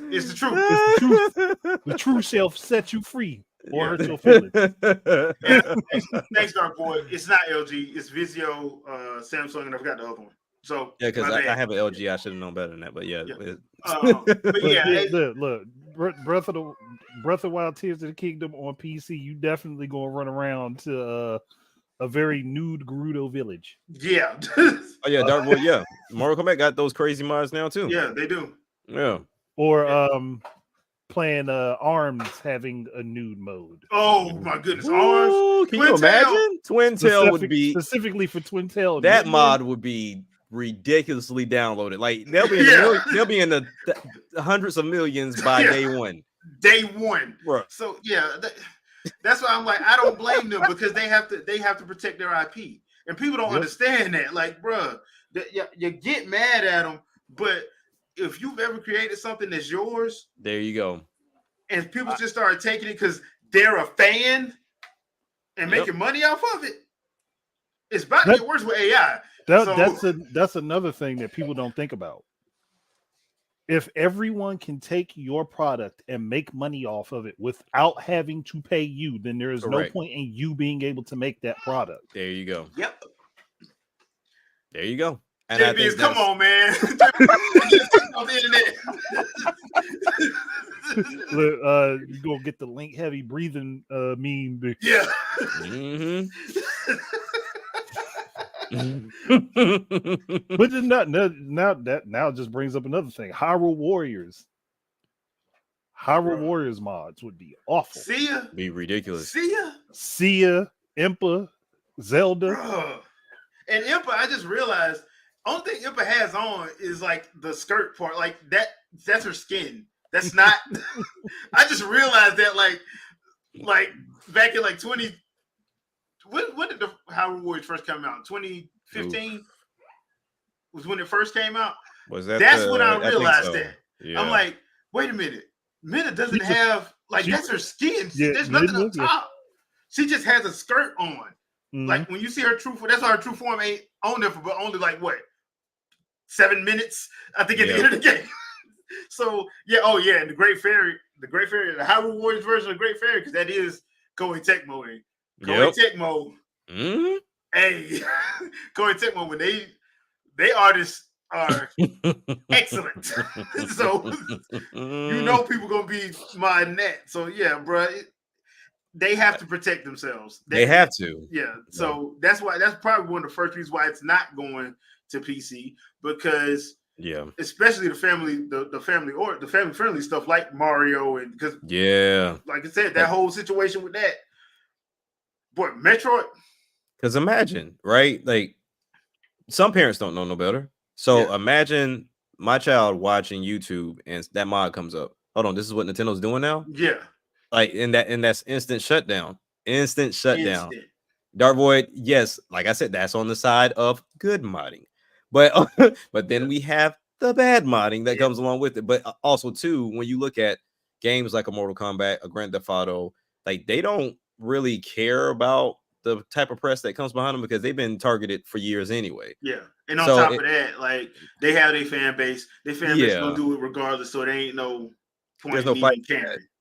[SPEAKER 1] It's the truth.
[SPEAKER 3] It's the truth. The truth shall set you free. Or hurt your feelings.
[SPEAKER 1] Thanks, Dark Boy. It's not LG. It's Vizio, Samsung, and I forgot the other one. So
[SPEAKER 2] yeah, because I have an LG. I should have known better than that. But yeah.
[SPEAKER 3] Look, Breath of the Wild, Tears of the Kingdom on PC. You definitely gonna run around to a very nude Gerudo village.
[SPEAKER 1] Yeah.
[SPEAKER 2] Oh yeah, Dark Boy. Yeah, Mortal Kombat got those crazy mods now too.
[SPEAKER 1] Yeah, they do.
[SPEAKER 2] Yeah.
[SPEAKER 3] Or playing Arms having a nude mode.
[SPEAKER 1] Oh my goodness, Arms.
[SPEAKER 2] Ooh, can you imagine? Twin Tail would be
[SPEAKER 3] specifically for Twin Tail.
[SPEAKER 2] That mod would be ridiculously downloaded. Like they'll be in they'll be in the hundreds of millions by day one.
[SPEAKER 1] Day one.
[SPEAKER 2] Bruh.
[SPEAKER 1] So yeah, that's why I'm like, I don't blame them because they have to protect their IP, and people don't understand that. Like, bruh, you get mad at them, but if you've ever created something that's yours,
[SPEAKER 2] there you go,
[SPEAKER 1] and people just start taking it because they're a fan and making money off of it, it's about to get worse with AI.
[SPEAKER 3] That's another thing that people don't think about. If everyone can take your product and make money off of it without having to pay you, then there is no point in you being able to make that product.
[SPEAKER 2] There you go.
[SPEAKER 1] Yep.
[SPEAKER 2] There you go. And
[SPEAKER 1] JB's, come on, man. On the internet.
[SPEAKER 3] You gonna get the link heavy breathing meme.
[SPEAKER 1] Yeah.
[SPEAKER 2] Mm-hmm.
[SPEAKER 3] But now it just brings up another thing. Hyrule Warriors mods would be awful.
[SPEAKER 1] See ya.
[SPEAKER 2] Be ridiculous.
[SPEAKER 1] See ya,
[SPEAKER 3] Impa, Zelda.
[SPEAKER 1] Bruh. And Impa, I just realized only thing Impa has on is like the skirt part. Like that's her skin. That's not I just realized that like back in like 20. When did the Hyrule Warriors first come out? 2015 was when it first came out.
[SPEAKER 2] Was that?
[SPEAKER 1] That's when I realized that.
[SPEAKER 2] Yeah.
[SPEAKER 1] I'm like, wait a minute. Minna doesn't have that's her skin. There's nothing up top. She just has a skirt on. Mm-hmm. Like when you see her true form, that's why her true form ain't on there for but only like what 7 minutes. I think at the end of the game. So and the Great Fairy, the Hyrule Warriors version of the Great Fairy, because that is Koei Tecmo. Koei Tecmo.
[SPEAKER 2] Mm-hmm.
[SPEAKER 1] Hey, Koei Tecmo, when they artists are excellent. So you know people gonna be modding that. So yeah, bro, they have to protect themselves.
[SPEAKER 2] They have to.
[SPEAKER 1] Yeah. So that's probably one of the first reasons why it's not going to PC, because especially the family friendly stuff like Mario, and because like I said, that whole situation with that. Boy, Metroid.
[SPEAKER 2] Because imagine, right? Like some parents don't know no better. So imagine my child watching YouTube and that mod comes up. Hold on, this is what Nintendo's doing now?
[SPEAKER 1] Yeah.
[SPEAKER 2] Like that's instant shutdown. Instant shutdown. Dark Void, yes, like I said, that's on the side of good modding. But but then we have the bad modding that comes along with it. But also too, when you look at games like a Mortal Kombat, a Grand Theft Auto, like they don't really care about the type of press that comes behind them because they've been targeted for years anyway.
[SPEAKER 1] Yeah. And on top of that, like they have their fan base. Their fan base gonna do it regardless, so there ain't no point. There's no fight.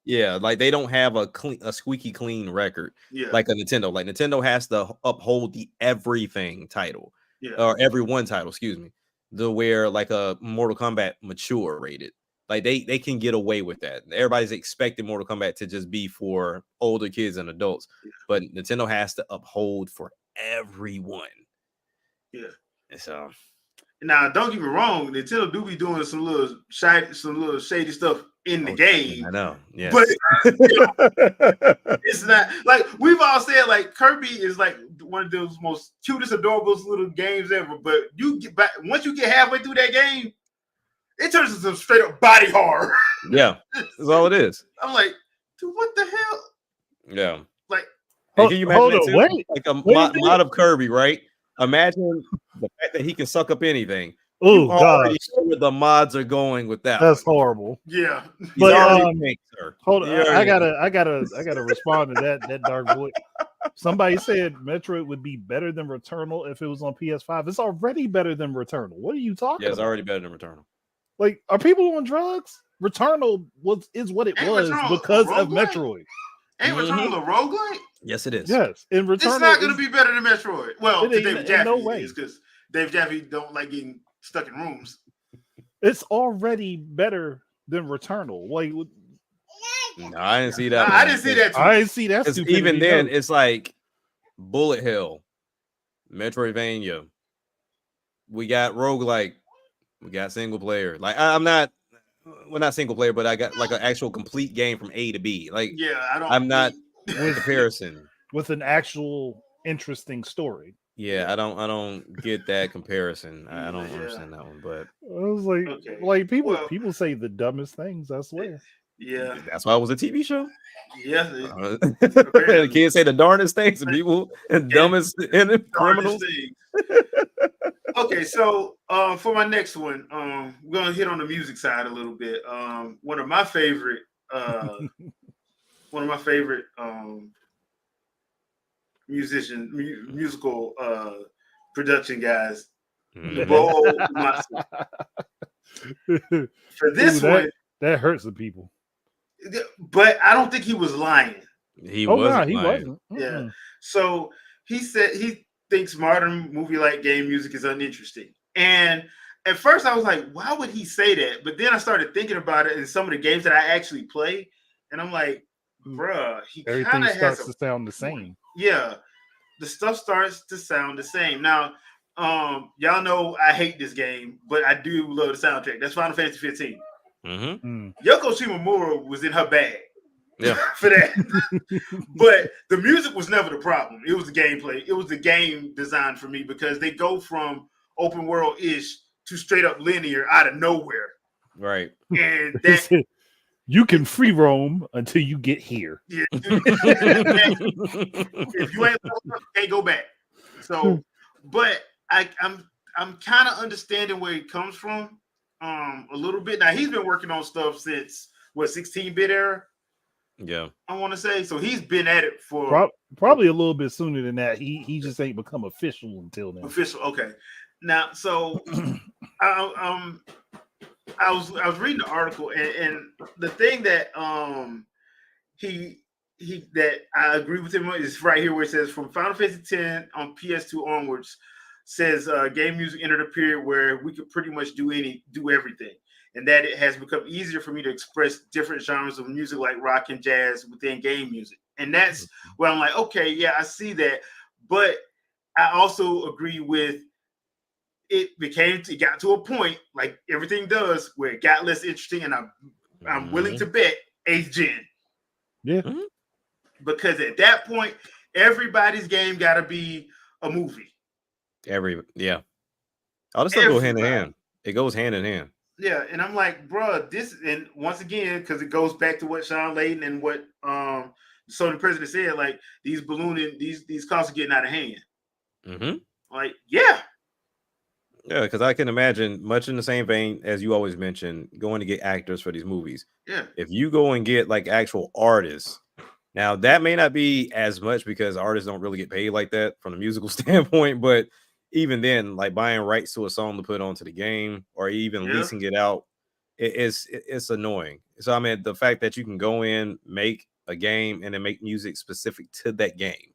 [SPEAKER 2] Yeah, like they don't have a squeaky clean record like a Nintendo. Like Nintendo has to uphold the everything title, or everyone title, excuse me, where like a Mortal Kombat mature rated. Like they can get away with that. Everybody's expecting Mortal Kombat to just be for older kids and adults, but Nintendo has to uphold for everyone.
[SPEAKER 1] Yeah.
[SPEAKER 2] And so
[SPEAKER 1] now, don't get me wrong, Nintendo do be doing some little shady stuff in the game.
[SPEAKER 2] I know, yeah.
[SPEAKER 1] But it's not like we've all said. Like Kirby is like one of those most cutest, adorable little games ever. But you get back once you get halfway through that game, it turns into some straight up body horror.
[SPEAKER 2] Yeah, that's all it is.
[SPEAKER 1] I'm like, dude, what the hell?
[SPEAKER 2] Yeah.
[SPEAKER 1] Like,
[SPEAKER 2] can you imagine like a mod of Kirby, right? Imagine the fact that he can suck up anything.
[SPEAKER 3] Oh God,
[SPEAKER 2] where the mods are going with that.
[SPEAKER 3] That's horrible.
[SPEAKER 1] Yeah,
[SPEAKER 3] but hold on, I gotta respond to that Dark Void. Somebody said Metroid would be better than Returnal if it was on PS5. It's already better than Returnal. What are you talking about?
[SPEAKER 2] It's already better than Returnal.
[SPEAKER 3] Like, are people on drugs? Returnal is what it was because of Metroid.
[SPEAKER 1] Ain't Returnal a roguelike?
[SPEAKER 2] Yes, it is.
[SPEAKER 3] Yes, in Returnal,
[SPEAKER 1] it's not going to be better than Metroid. Well, David Jaffe
[SPEAKER 3] no way,
[SPEAKER 1] because Dave Jaffe don't like getting stuck in rooms.
[SPEAKER 3] It's already better than Returnal. Like,
[SPEAKER 2] no, I didn't see that.
[SPEAKER 1] I didn't see that.
[SPEAKER 3] I didn't see that.
[SPEAKER 2] Even then, it's like Bullet Hell, Metroidvania. We got roguelike. We got single player. Like I'm not. well, not single player, but I got like an actual complete game from A to B. Like,
[SPEAKER 1] yeah,
[SPEAKER 2] I'm not
[SPEAKER 3] With-
[SPEAKER 2] comparison.
[SPEAKER 3] with an actual interesting story.
[SPEAKER 2] Yeah, I don't get that comparison. I don't
[SPEAKER 1] Yeah.
[SPEAKER 2] understand that one, but
[SPEAKER 3] I was like,
[SPEAKER 1] Okay.
[SPEAKER 3] people
[SPEAKER 1] Well-
[SPEAKER 3] people say the dumbest things. I swear.
[SPEAKER 1] Yeah,
[SPEAKER 2] that's why it was a TV show.
[SPEAKER 1] yeah.
[SPEAKER 2] The kids say the darnest things and people and dumbest and criminals.
[SPEAKER 1] Okay, so for my next one, we're gonna hit on the music side a little bit. One of my favorite musical production guys.
[SPEAKER 2] Mhm.
[SPEAKER 1] For this one,
[SPEAKER 3] that hurts the people.
[SPEAKER 1] but I don't think he was lying.
[SPEAKER 2] He
[SPEAKER 3] Oh
[SPEAKER 2] wasn't.
[SPEAKER 3] no, he
[SPEAKER 2] lying.
[SPEAKER 3] wasn't.
[SPEAKER 1] Yeah. So he said he thinks modern movie like game music is uninteresting. And at first I was like, why would he say that? But then I started thinking about it in some of the games that I actually play, and I'm like, bruh, he
[SPEAKER 3] Everything
[SPEAKER 1] kind of
[SPEAKER 3] starts
[SPEAKER 1] has
[SPEAKER 3] to sound the same.
[SPEAKER 1] Yeah, the stuff starts to sound the same. Now, y'all know I hate this game, but I do love the soundtrack. That's Final Fantasy 15.
[SPEAKER 2] Mm-hmm.
[SPEAKER 1] Yoko Shimomura was in her bag.
[SPEAKER 2] Yeah.
[SPEAKER 1] For that. But the music was never the problem. It was the gameplay. It was the game design for me because they go from open world ish to straight up linear out of nowhere.
[SPEAKER 2] Right.
[SPEAKER 1] And that
[SPEAKER 3] you can free roam until you get here.
[SPEAKER 1] Yeah. If you ain't you can't go back. So, but I'm kind of understanding where he comes from a little bit. Now he's been working on stuff since 16-bit era.
[SPEAKER 2] Yeah,
[SPEAKER 1] I want to say so. He's been at it for
[SPEAKER 3] probably a little bit sooner than that. He just ain't become official until now.
[SPEAKER 1] Official, okay. Now, so I was reading the article, and the thing that he that I agree with him is right here where it says from Final Fantasy X on PS2 onwards says game music entered a period where we could pretty much do everything. And that it has become easier for me to express different genres of music like rock and jazz within game music. And that's where I'm like, okay, yeah, I see that. But I also agree with it got to a point, like everything does, where it got less interesting. And I'm willing to bet 8th gen.
[SPEAKER 3] Yeah.
[SPEAKER 1] Because at that point, everybody's game got to be a movie.
[SPEAKER 2] All this stuff go hand in hand. It goes hand in hand.
[SPEAKER 1] Yeah, and I'm like, bro, this, and once again, because it goes back to what Sean Layden and what Sony president said, like these costs are getting out of hand.
[SPEAKER 2] Mm-hmm.
[SPEAKER 1] Like, yeah,
[SPEAKER 2] because I can imagine, much in the same vein as you always mention, going to get actors for these movies.
[SPEAKER 1] Yeah,
[SPEAKER 2] if you go and get like actual artists, now that may not be as much because artists don't really get paid like that from a musical standpoint, but even then, like buying rights to a song to put onto the game or even leasing it out, it's annoying. So I mean, the fact that you can go in, make a game, and then make music specific to that game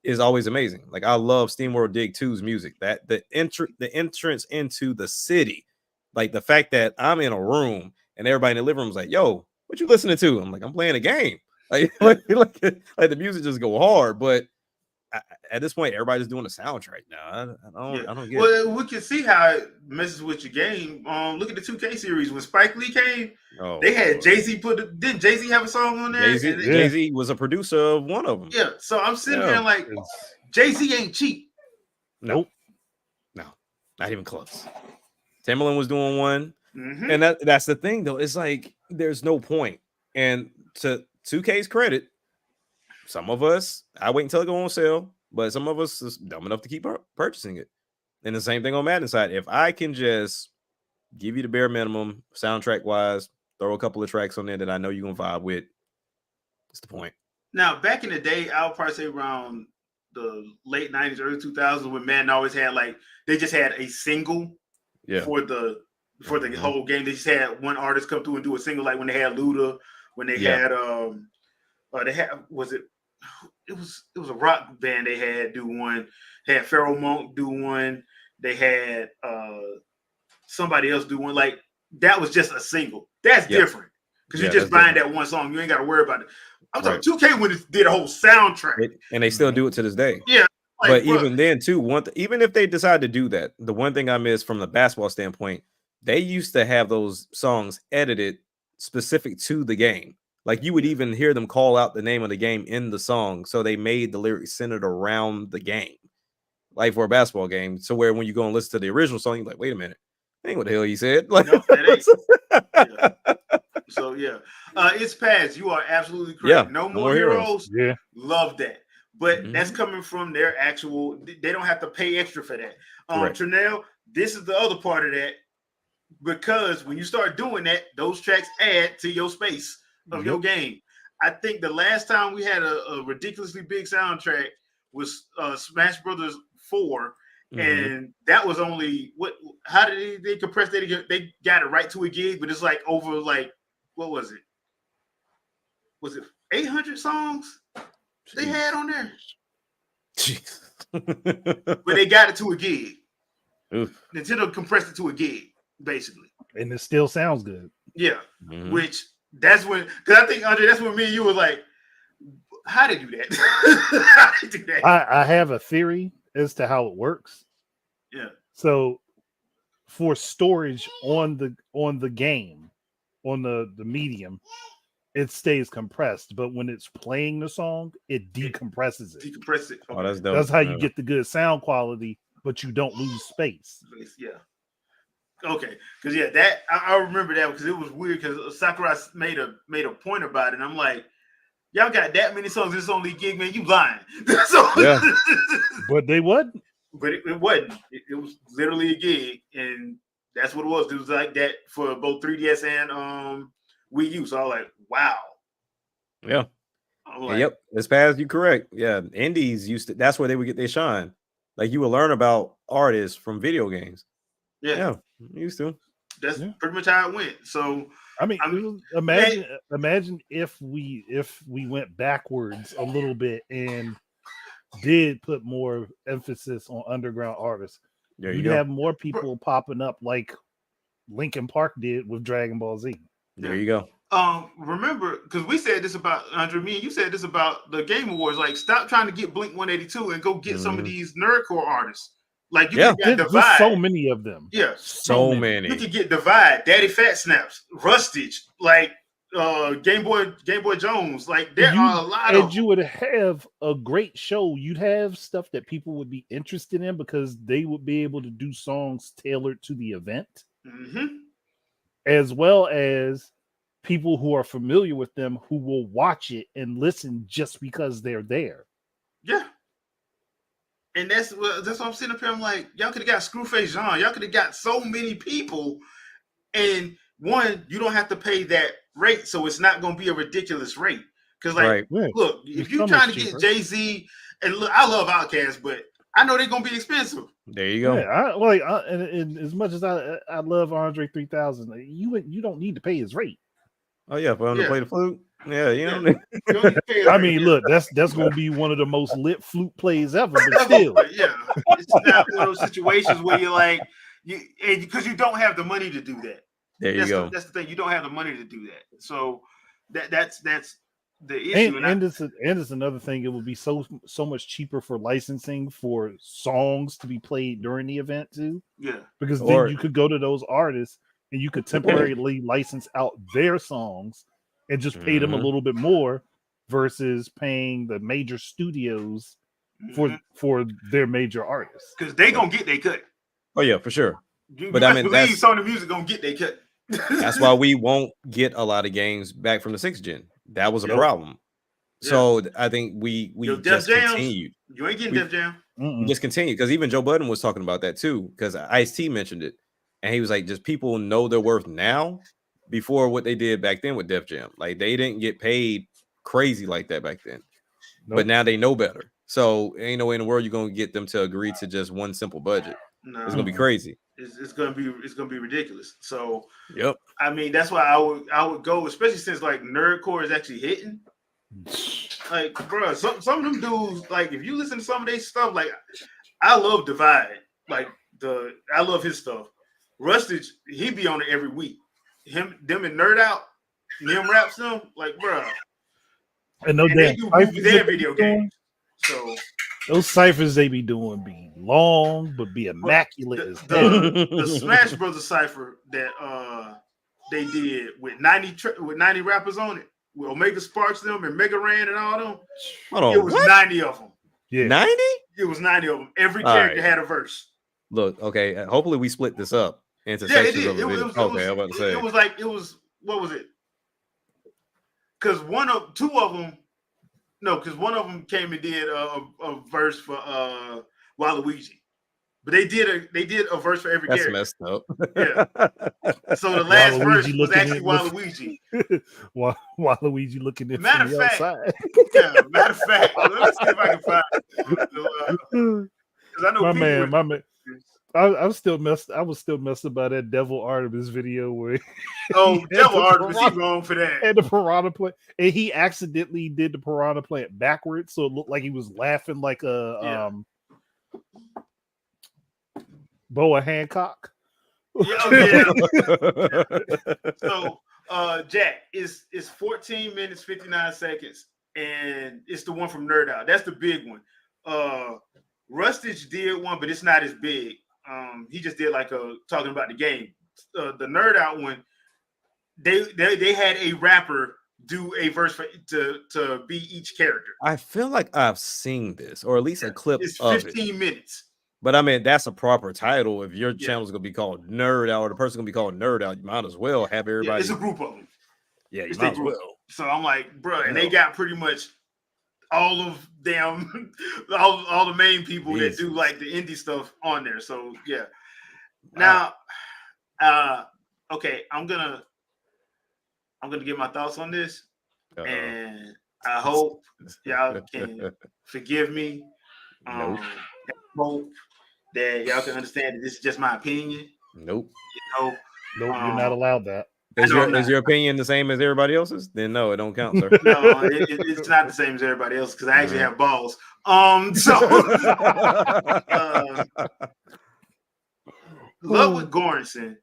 [SPEAKER 2] is always amazing. Like I love SteamWorld Dig 2's music. That the entrance into the city, like the fact that I'm in a room and everybody in the living room is like, "Yo, what you listening to?" I'm like, "I'm playing a game." Like the music just go hard, but at this point, everybody's doing a soundtrack now. I don't get it.
[SPEAKER 1] Well, we can see how it messes with your game. Look at the 2K series when Spike Lee came. They had Jay-Z didn't Jay-Z have a song on there?
[SPEAKER 2] Jay-Z was a producer of one of them.
[SPEAKER 1] Yeah, so I'm sitting there like, Jay-Z ain't cheap.
[SPEAKER 2] No, not even close. Timbaland was doing one, and that's the thing though. It's like there's no point. And to 2K's credit, some of us, I wait until it go on sale, but some of us is dumb enough to keep purchasing it. And the same thing on Madden side. If I can just give you the bare minimum soundtrack wise, throw a couple of tracks on there that I know you're gonna vibe with, what's the point?
[SPEAKER 1] Now, back in the day, I would probably say around the late 90s, early 2000s, when Madden always had they just had a single for the whole game. They just had one artist come through and do a single, like when they had Luda, when they had it was a rock band they had do one. They had Pharoah Monk do one. They had somebody else do one. Like that was just a single. That's different because you're just buying that one song. You ain't got to worry about it. I'm talking 2K when it did a whole soundtrack,
[SPEAKER 2] and they still do it to this day.
[SPEAKER 1] Yeah,
[SPEAKER 2] but even then too, even if they decide to do that, the one thing I miss from the basketball standpoint, they used to have those songs edited specific to the game. Like you would even hear them call out the name of the game in the song. So they made the lyrics centered around the game, like for a basketball game. So where when you go and listen to the original song, you're like, wait a minute, that ain't what the hell he said. Like,
[SPEAKER 1] no, that ain't. Yeah. So yeah, it's past. You are absolutely correct.
[SPEAKER 2] Yeah,
[SPEAKER 1] no more heroes.
[SPEAKER 3] Yeah,
[SPEAKER 1] love that. But that's coming from their actual. They don't have to pay extra for that. Trinell, this is the other part of that, because when you start doing that, those tracks add to your space of your game. I think the last time we had a ridiculously big soundtrack was Smash Brothers 4. And that was only how did they compress that? They got it right to a gig, but it's like over like, what was it? Was it 800 songs they had on there? But they got it to a gig.
[SPEAKER 2] Oof.
[SPEAKER 1] Nintendo compressed it to a gig, basically.
[SPEAKER 3] And it still sounds good.
[SPEAKER 1] Yeah. Which that's when, because I think, Andre, that's when me and you were like, how did you do that? How did you do that?
[SPEAKER 3] I have a theory as to how it works.
[SPEAKER 1] Yeah.
[SPEAKER 3] So for storage on the game, on the medium, it stays compressed, but when it's playing the song, it decompresses it.
[SPEAKER 1] Decompress it.
[SPEAKER 2] Oh, that's dope.
[SPEAKER 3] That's how you get the good sound quality, but you don't lose space.
[SPEAKER 1] Yeah. Okay, because that I remember that because it was weird because Sakurai made a point about it. And I'm like, y'all got that many songs? This only gig, man. You lying?
[SPEAKER 3] But they wasn't.
[SPEAKER 1] But it wasn't. It was literally a gig, and that's what it was. It was like that for both 3DS and Wii U. So I was like, wow.
[SPEAKER 2] Yeah. Like, yep. As fast as you correct. Yeah. Indies used to. That's where they would get their shine. Like you would learn about artists from video games. Yeah. Used to.
[SPEAKER 1] That's pretty much how it went. So
[SPEAKER 3] I mean imagine if we went backwards a little bit and did put more emphasis on underground artists. You'd have more people popping up like Linkin Park did with Dragon Ball Z.
[SPEAKER 2] There you go.
[SPEAKER 1] Remember, because we said this about Andre, me and you said this about the Game Awards. Like, stop trying to get Blink 182 and go get some of these nerdcore artists. Like, you can get Divide.
[SPEAKER 3] There's so many of them.
[SPEAKER 1] Yeah,
[SPEAKER 2] so many.
[SPEAKER 1] You can get Divide, Daddy Fat Snaps, Rustage, like Game Boy Jones. Like, there are a lot of.
[SPEAKER 3] And you would have a great show. You'd have stuff that people would be interested in because they would be able to do songs tailored to the event, as well as people who are familiar with them who will watch it and listen just because they're there.
[SPEAKER 1] Yeah. And that's what I'm sitting up here. I'm like, y'all could have got Screwface Jean. Y'all could have got so many people. And one, you don't have to pay that rate, so it's not going to be a ridiculous rate. Because, like, look, if you're trying to get Jay-Z, and look, I love Outkast, but I know they're going to be expensive.
[SPEAKER 2] There you go.
[SPEAKER 3] Yeah, and as much as I love Andre 3000, you don't need to pay his rate.
[SPEAKER 2] Oh yeah, for him to play the flute. Yeah, you know.
[SPEAKER 3] I mean, look, that's going to be one of the most lit flute plays ever. But still,
[SPEAKER 1] it's not one of those situations where you're like, because you don't have the money to do that.
[SPEAKER 2] There you go.
[SPEAKER 1] That's the thing. You don't have the money to do that. So that's the issue.
[SPEAKER 3] And it's another thing. It would be so much cheaper for licensing for songs to be played during the event too.
[SPEAKER 1] Yeah,
[SPEAKER 3] because then you could go to those artists and you could temporarily license out their songs and just pay them a little bit more versus paying the major studios for their major artists.
[SPEAKER 1] Because they gonna get their cut.
[SPEAKER 2] Oh yeah, for sure.
[SPEAKER 1] But I mean, believe Sony Music gonna get their cut.
[SPEAKER 2] That's why we won't get a lot of games back from the 6th gen. That was a problem. So I think we just continued.
[SPEAKER 1] You ain't getting Def Jam.
[SPEAKER 2] We just continued because even Joe Budden was talking about that too. Because Ice-T mentioned it, and he was like, "Just people know their worth now before what they did back then with Def Jam. Like they didn't get paid crazy like that back then, but now they know better. So ain't no way in the world you're gonna get them to agree to just one simple budget. No, it's gonna be crazy.
[SPEAKER 1] It's gonna be ridiculous. So
[SPEAKER 2] yep.
[SPEAKER 1] I mean, that's why I would go, especially since like nerdcore is actually hitting. Like, bro, some of them dudes, like if you listen to some of their stuff, like I love Divide. Like I love his stuff. Rustage, he be on it every week. Them and Nerd Out, them raps them, like, bro.
[SPEAKER 3] And
[SPEAKER 1] they do their video games. So
[SPEAKER 3] those ciphers they be doing be long, but be immaculate.
[SPEAKER 1] The Smash Brothers cipher that they did with 90 rappers on it, with Omega Sparks them and Mega Ran and all them.
[SPEAKER 2] Hold on,
[SPEAKER 1] it was
[SPEAKER 2] what?
[SPEAKER 1] 90 of them.
[SPEAKER 3] Yeah.
[SPEAKER 2] 90?
[SPEAKER 1] It was 90 of them. Every
[SPEAKER 2] All
[SPEAKER 1] character
[SPEAKER 2] right.
[SPEAKER 1] had a verse.
[SPEAKER 2] Look, okay. Hopefully we split this up into
[SPEAKER 1] Yeah, it
[SPEAKER 2] sections
[SPEAKER 1] did.
[SPEAKER 2] of the video. Okay, I'm about to say.
[SPEAKER 1] It was like, what was it? Because one of them came and did a verse for Waluigi. But they did a verse for every character.
[SPEAKER 2] That's messed up.
[SPEAKER 1] Yeah. So the last
[SPEAKER 3] Waluigi
[SPEAKER 1] verse was actually Waluigi.
[SPEAKER 3] Waluigi looking in
[SPEAKER 1] Matter
[SPEAKER 3] from
[SPEAKER 1] of
[SPEAKER 3] the
[SPEAKER 1] fact,
[SPEAKER 3] outside.
[SPEAKER 1] yeah. Matter of fact, let me see if I can find it. Because I know
[SPEAKER 3] my
[SPEAKER 1] people
[SPEAKER 3] man. I was still messed by that Devil Artemis video where
[SPEAKER 1] Devil Artemis, he wrong for that.
[SPEAKER 3] And the piranha plant, and he accidentally did the piranha plant backwards, so it looked like he was laughing like a Boa Hancock.
[SPEAKER 1] Yeah. So Jack, it's 14 minutes 59 seconds, and it's the one from Nerd Out. That's the big one. Rustage did one, but it's not as big. He just did like talking about the game. The Nerd Out one, they had a rapper do a verse to be each character.
[SPEAKER 2] I feel like I've seen this, or at least a clip
[SPEAKER 1] it's
[SPEAKER 2] of
[SPEAKER 1] 15 minutes.
[SPEAKER 2] But I mean, that's a proper title. If your channel is going to be called Nerd Out, or the person going to be called Nerd Out, you might as well have everybody.
[SPEAKER 1] It's a group of them.
[SPEAKER 2] Yeah, you might as well.
[SPEAKER 1] So I'm like, bro, and they got pretty much all of them, all the main people that do like the indie stuff on there. So yeah. Now, okay, I'm gonna get my thoughts on this, and I hope y'all can forgive me.
[SPEAKER 2] Nope.
[SPEAKER 1] Hope that y'all can understand that this is just my opinion.
[SPEAKER 2] Nope.
[SPEAKER 3] Nope, you're not allowed that.
[SPEAKER 2] Is your opinion the same as everybody else's? Then no, it don't count, sir.
[SPEAKER 1] No, it's not the same as everybody else because I actually have balls. Ludwig Göransson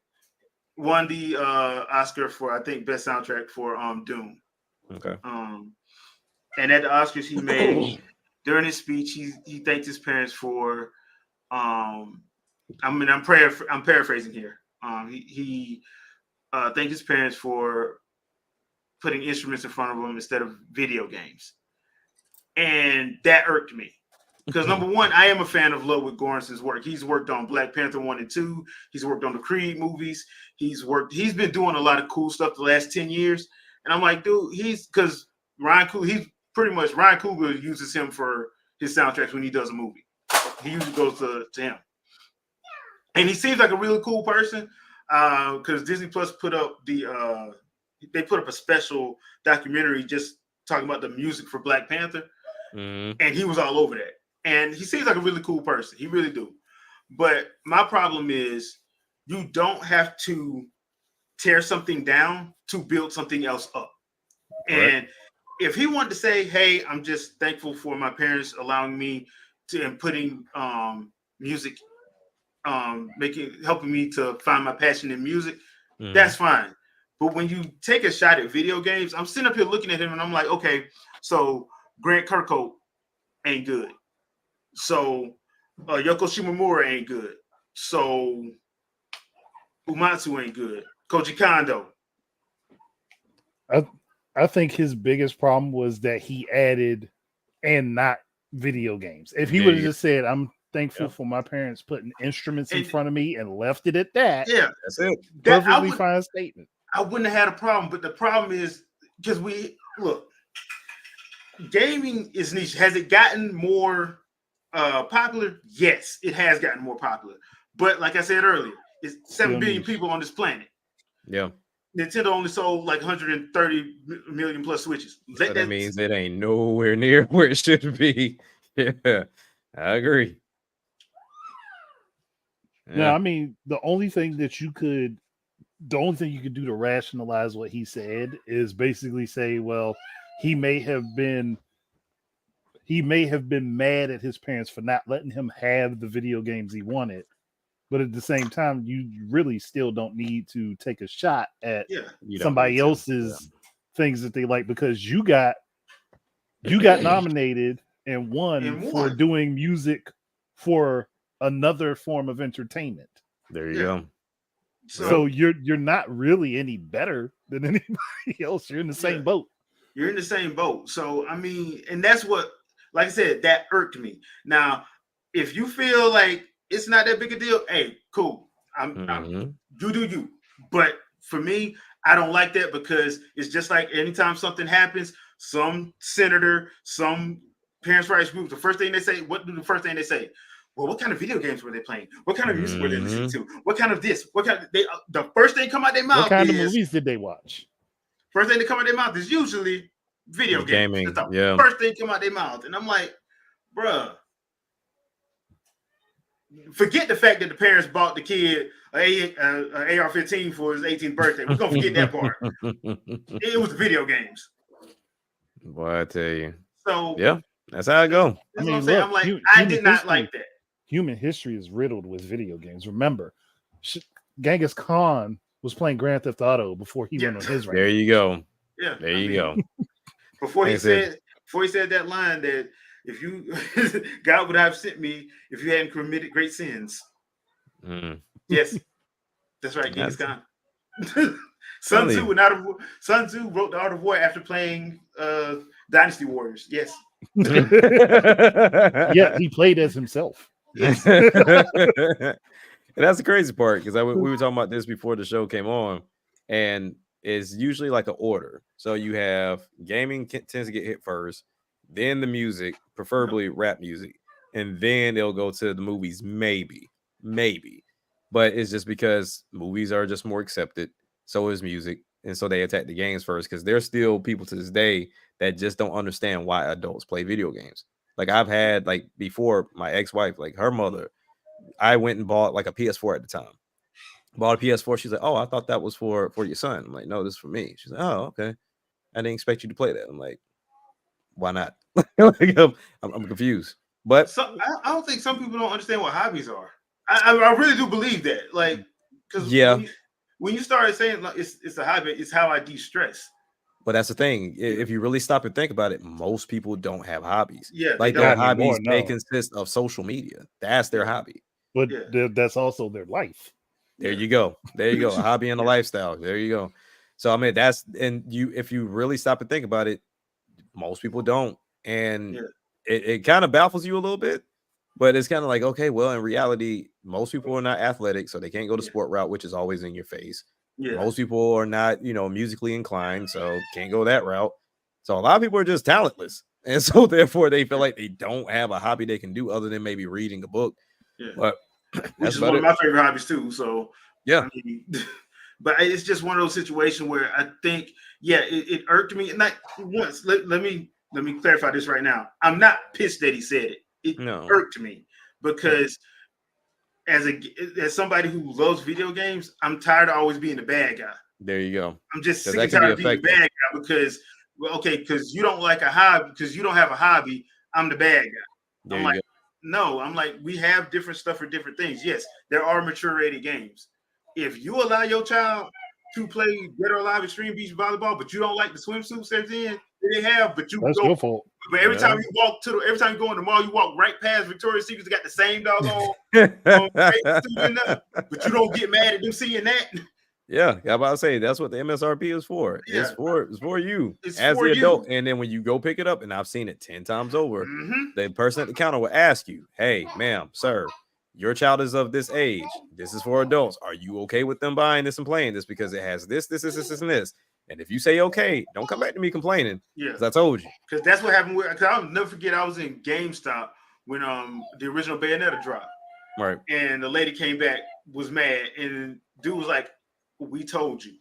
[SPEAKER 1] won the Oscar for, I think, best soundtrack for Doom.
[SPEAKER 2] Okay.
[SPEAKER 1] And at the Oscars he made during his speech, he thanked his parents for I'm paraphrasing here. He thanked his parents for putting instruments in front of him instead of video games. And that irked me. Because number one, I am a fan of Ludwig Göransson's work. He's worked on Black Panther 1 and 2. He's worked on the Creed movies. He's been doing a lot of cool stuff the last 10 years. And I'm like, dude, because Ryan Coogler uses him for his soundtracks when he does a movie. He usually goes to him. And he seems like a really cool person. Because Disney Plus put up a special documentary just talking about the music for Black Panther. And he was all over that. And he seems like a really cool person. He really do. But my problem is you don't have to tear something down to build something else up. Right. And if he wanted to say, hey, I'm just thankful for my parents allowing me to and putting music, helping me to find my passion in music, that's fine. But when you take a shot at video games, I'm sitting up here looking at him and I'm like, okay, so Grant Kirkhope ain't good. So Yoko Shimomura ain't good. So Umatsu ain't good. Koji Kondo.
[SPEAKER 3] I think his biggest problem was that he added and not video games. If he would have just said, I'm thankful for my parents putting instruments in front of me and left it at that.
[SPEAKER 1] Yeah,
[SPEAKER 2] that's it.
[SPEAKER 3] Perfectly fine statement.
[SPEAKER 1] I wouldn't have had a problem, but the problem is because gaming is niche. Has it gotten more popular? Yes, it has gotten more popular. But like I said earlier, it's 7 billion people on this planet.
[SPEAKER 2] Yeah.
[SPEAKER 1] Nintendo only sold like 130 million plus Switches.
[SPEAKER 2] So that means it ain't nowhere near where it should be. Yeah, I agree.
[SPEAKER 3] Yeah, I mean, the only thing you could do to rationalize what he said is basically say, well, he may have been mad at his parents for not letting him have the video games he wanted. But at the same time, you really still don't need to take a shot at somebody else's things that they like, because you got nominated and won for doing music for another form of entertainment.
[SPEAKER 2] There you go.
[SPEAKER 3] So you're not really any better than anybody else. You're in the same boat.
[SPEAKER 1] You're in the same boat. So I mean, and that's what, like I said, that irked me. Now, if you feel like it's not that big a deal, hey, cool. I'm you do you. But for me, I don't like that because it's just like anytime something happens, some senator, some parents' rights group, the first thing they say, what kind of video games were they playing? What kind of music were they listening to? What kind of this? What kind of the first thing come out their mouth?
[SPEAKER 3] What kind of movies did they watch?
[SPEAKER 1] First thing that come out their mouth is usually video games.
[SPEAKER 2] Gaming.
[SPEAKER 1] That's the first thing come out their mouth. And I'm like, bruh, forget the fact that the parents bought the kid an AR-15 for his 18th birthday. We're gonna forget that part. It was video games.
[SPEAKER 2] Boy, I tell you.
[SPEAKER 1] So
[SPEAKER 2] yeah, that's how I go.
[SPEAKER 1] That's what I'm saying. I'm like, I did not like that.
[SPEAKER 3] Human history is riddled with video games. Remember, Genghis Khan was playing Grand Theft Auto before he went on his rank.
[SPEAKER 2] There you go.
[SPEAKER 1] Yeah,
[SPEAKER 2] there you go.
[SPEAKER 1] Before he said that line that if you God would have sent me if you hadn't committed great sins. Yes, that's right, Genghis Khan. Sun Tzu wrote the Art of War after playing Dynasty Warriors. Yes.
[SPEAKER 3] Yeah, he played as himself.
[SPEAKER 1] Yes.
[SPEAKER 2] And that's the crazy part because we were talking about this before the show came on, and it's usually like an order. So you have gaming tends to get hit first, then the music, preferably rap music, and then they'll go to the movies, maybe. But it's just because movies are just more accepted. So is music. And so they attack the games first because there's still people to this day that just don't understand why adults play video games. Like I've had, like before my ex-wife, like her mother, I went and bought like a PS4 at the time. Bought a PS4. She's like, oh, I thought that was for your son. I'm like, no, this is for me. She's like, oh, okay. I didn't expect you to play that. I'm like, why not? Like, I'm confused. But
[SPEAKER 1] I don't think some people don't understand what hobbies are. I really do believe that. Like, because when you start saying like it's a hobby, it's how I de-stress.
[SPEAKER 2] But that's the thing. If you really stop and think about it, most people don't have hobbies.
[SPEAKER 1] Yeah,
[SPEAKER 2] like their hobbies may consist of social media. That's their hobby.
[SPEAKER 3] But that's also their life.
[SPEAKER 2] There you go. There you go. A hobby and a lifestyle. There you go. So I mean, if you really stop and think about it, most people don't. And it kind of baffles you a little bit, but it's kind of like, okay, well, in reality, most people are not athletic, so they can't go the sport route, which is always in your face. Yeah. Most people are not, musically inclined, so can't go that route. So a lot of people are just talentless. And so therefore they feel like they don't have a hobby they can do other than maybe reading a book. Yeah. But
[SPEAKER 1] which is one of my favorite hobbies too. So
[SPEAKER 2] yeah.
[SPEAKER 1] I mean, but it's just one of those situations where I think, it irked me. And not once. Let me clarify this right now. I'm not pissed that he said it. It irked me because as somebody who loves video games, I'm tired of always being the bad guy.
[SPEAKER 2] There you go.
[SPEAKER 1] I'm just sick and tired of being the bad guy because you don't like a hobby, because you don't have a hobby, I'm the bad guy. I'm like, no, I'm like, we have different stuff for different things. Yes, there are mature rated games. If you allow your child to play Dead or Alive Extreme Beach Volleyball, but you don't like the swimsuits they have, but you
[SPEAKER 3] that's
[SPEAKER 1] go,
[SPEAKER 3] your fault.
[SPEAKER 1] But every time you go in the mall, you walk right past Victoria's Secret. They got the same doggone, but you don't get mad at them seeing that.
[SPEAKER 2] Yeah, I'm about to say that's what the MSRP is for. Yeah. It's for you as the adult. And then when you go pick it up, and I've seen it 10 times over, the person at the counter will ask you, "Hey, ma'am, sir, your child is of this age. This is for adults. Are you okay with them buying this and playing this because it has this, and this?" And if you say okay, don't come back to me complaining. Yeah, because I told you.
[SPEAKER 1] Because that's what happened. Because I'll never forget. I was in GameStop when the original Bayonetta dropped.
[SPEAKER 2] Right. And
[SPEAKER 1] the lady came back, was mad, and dude was like, "We told you,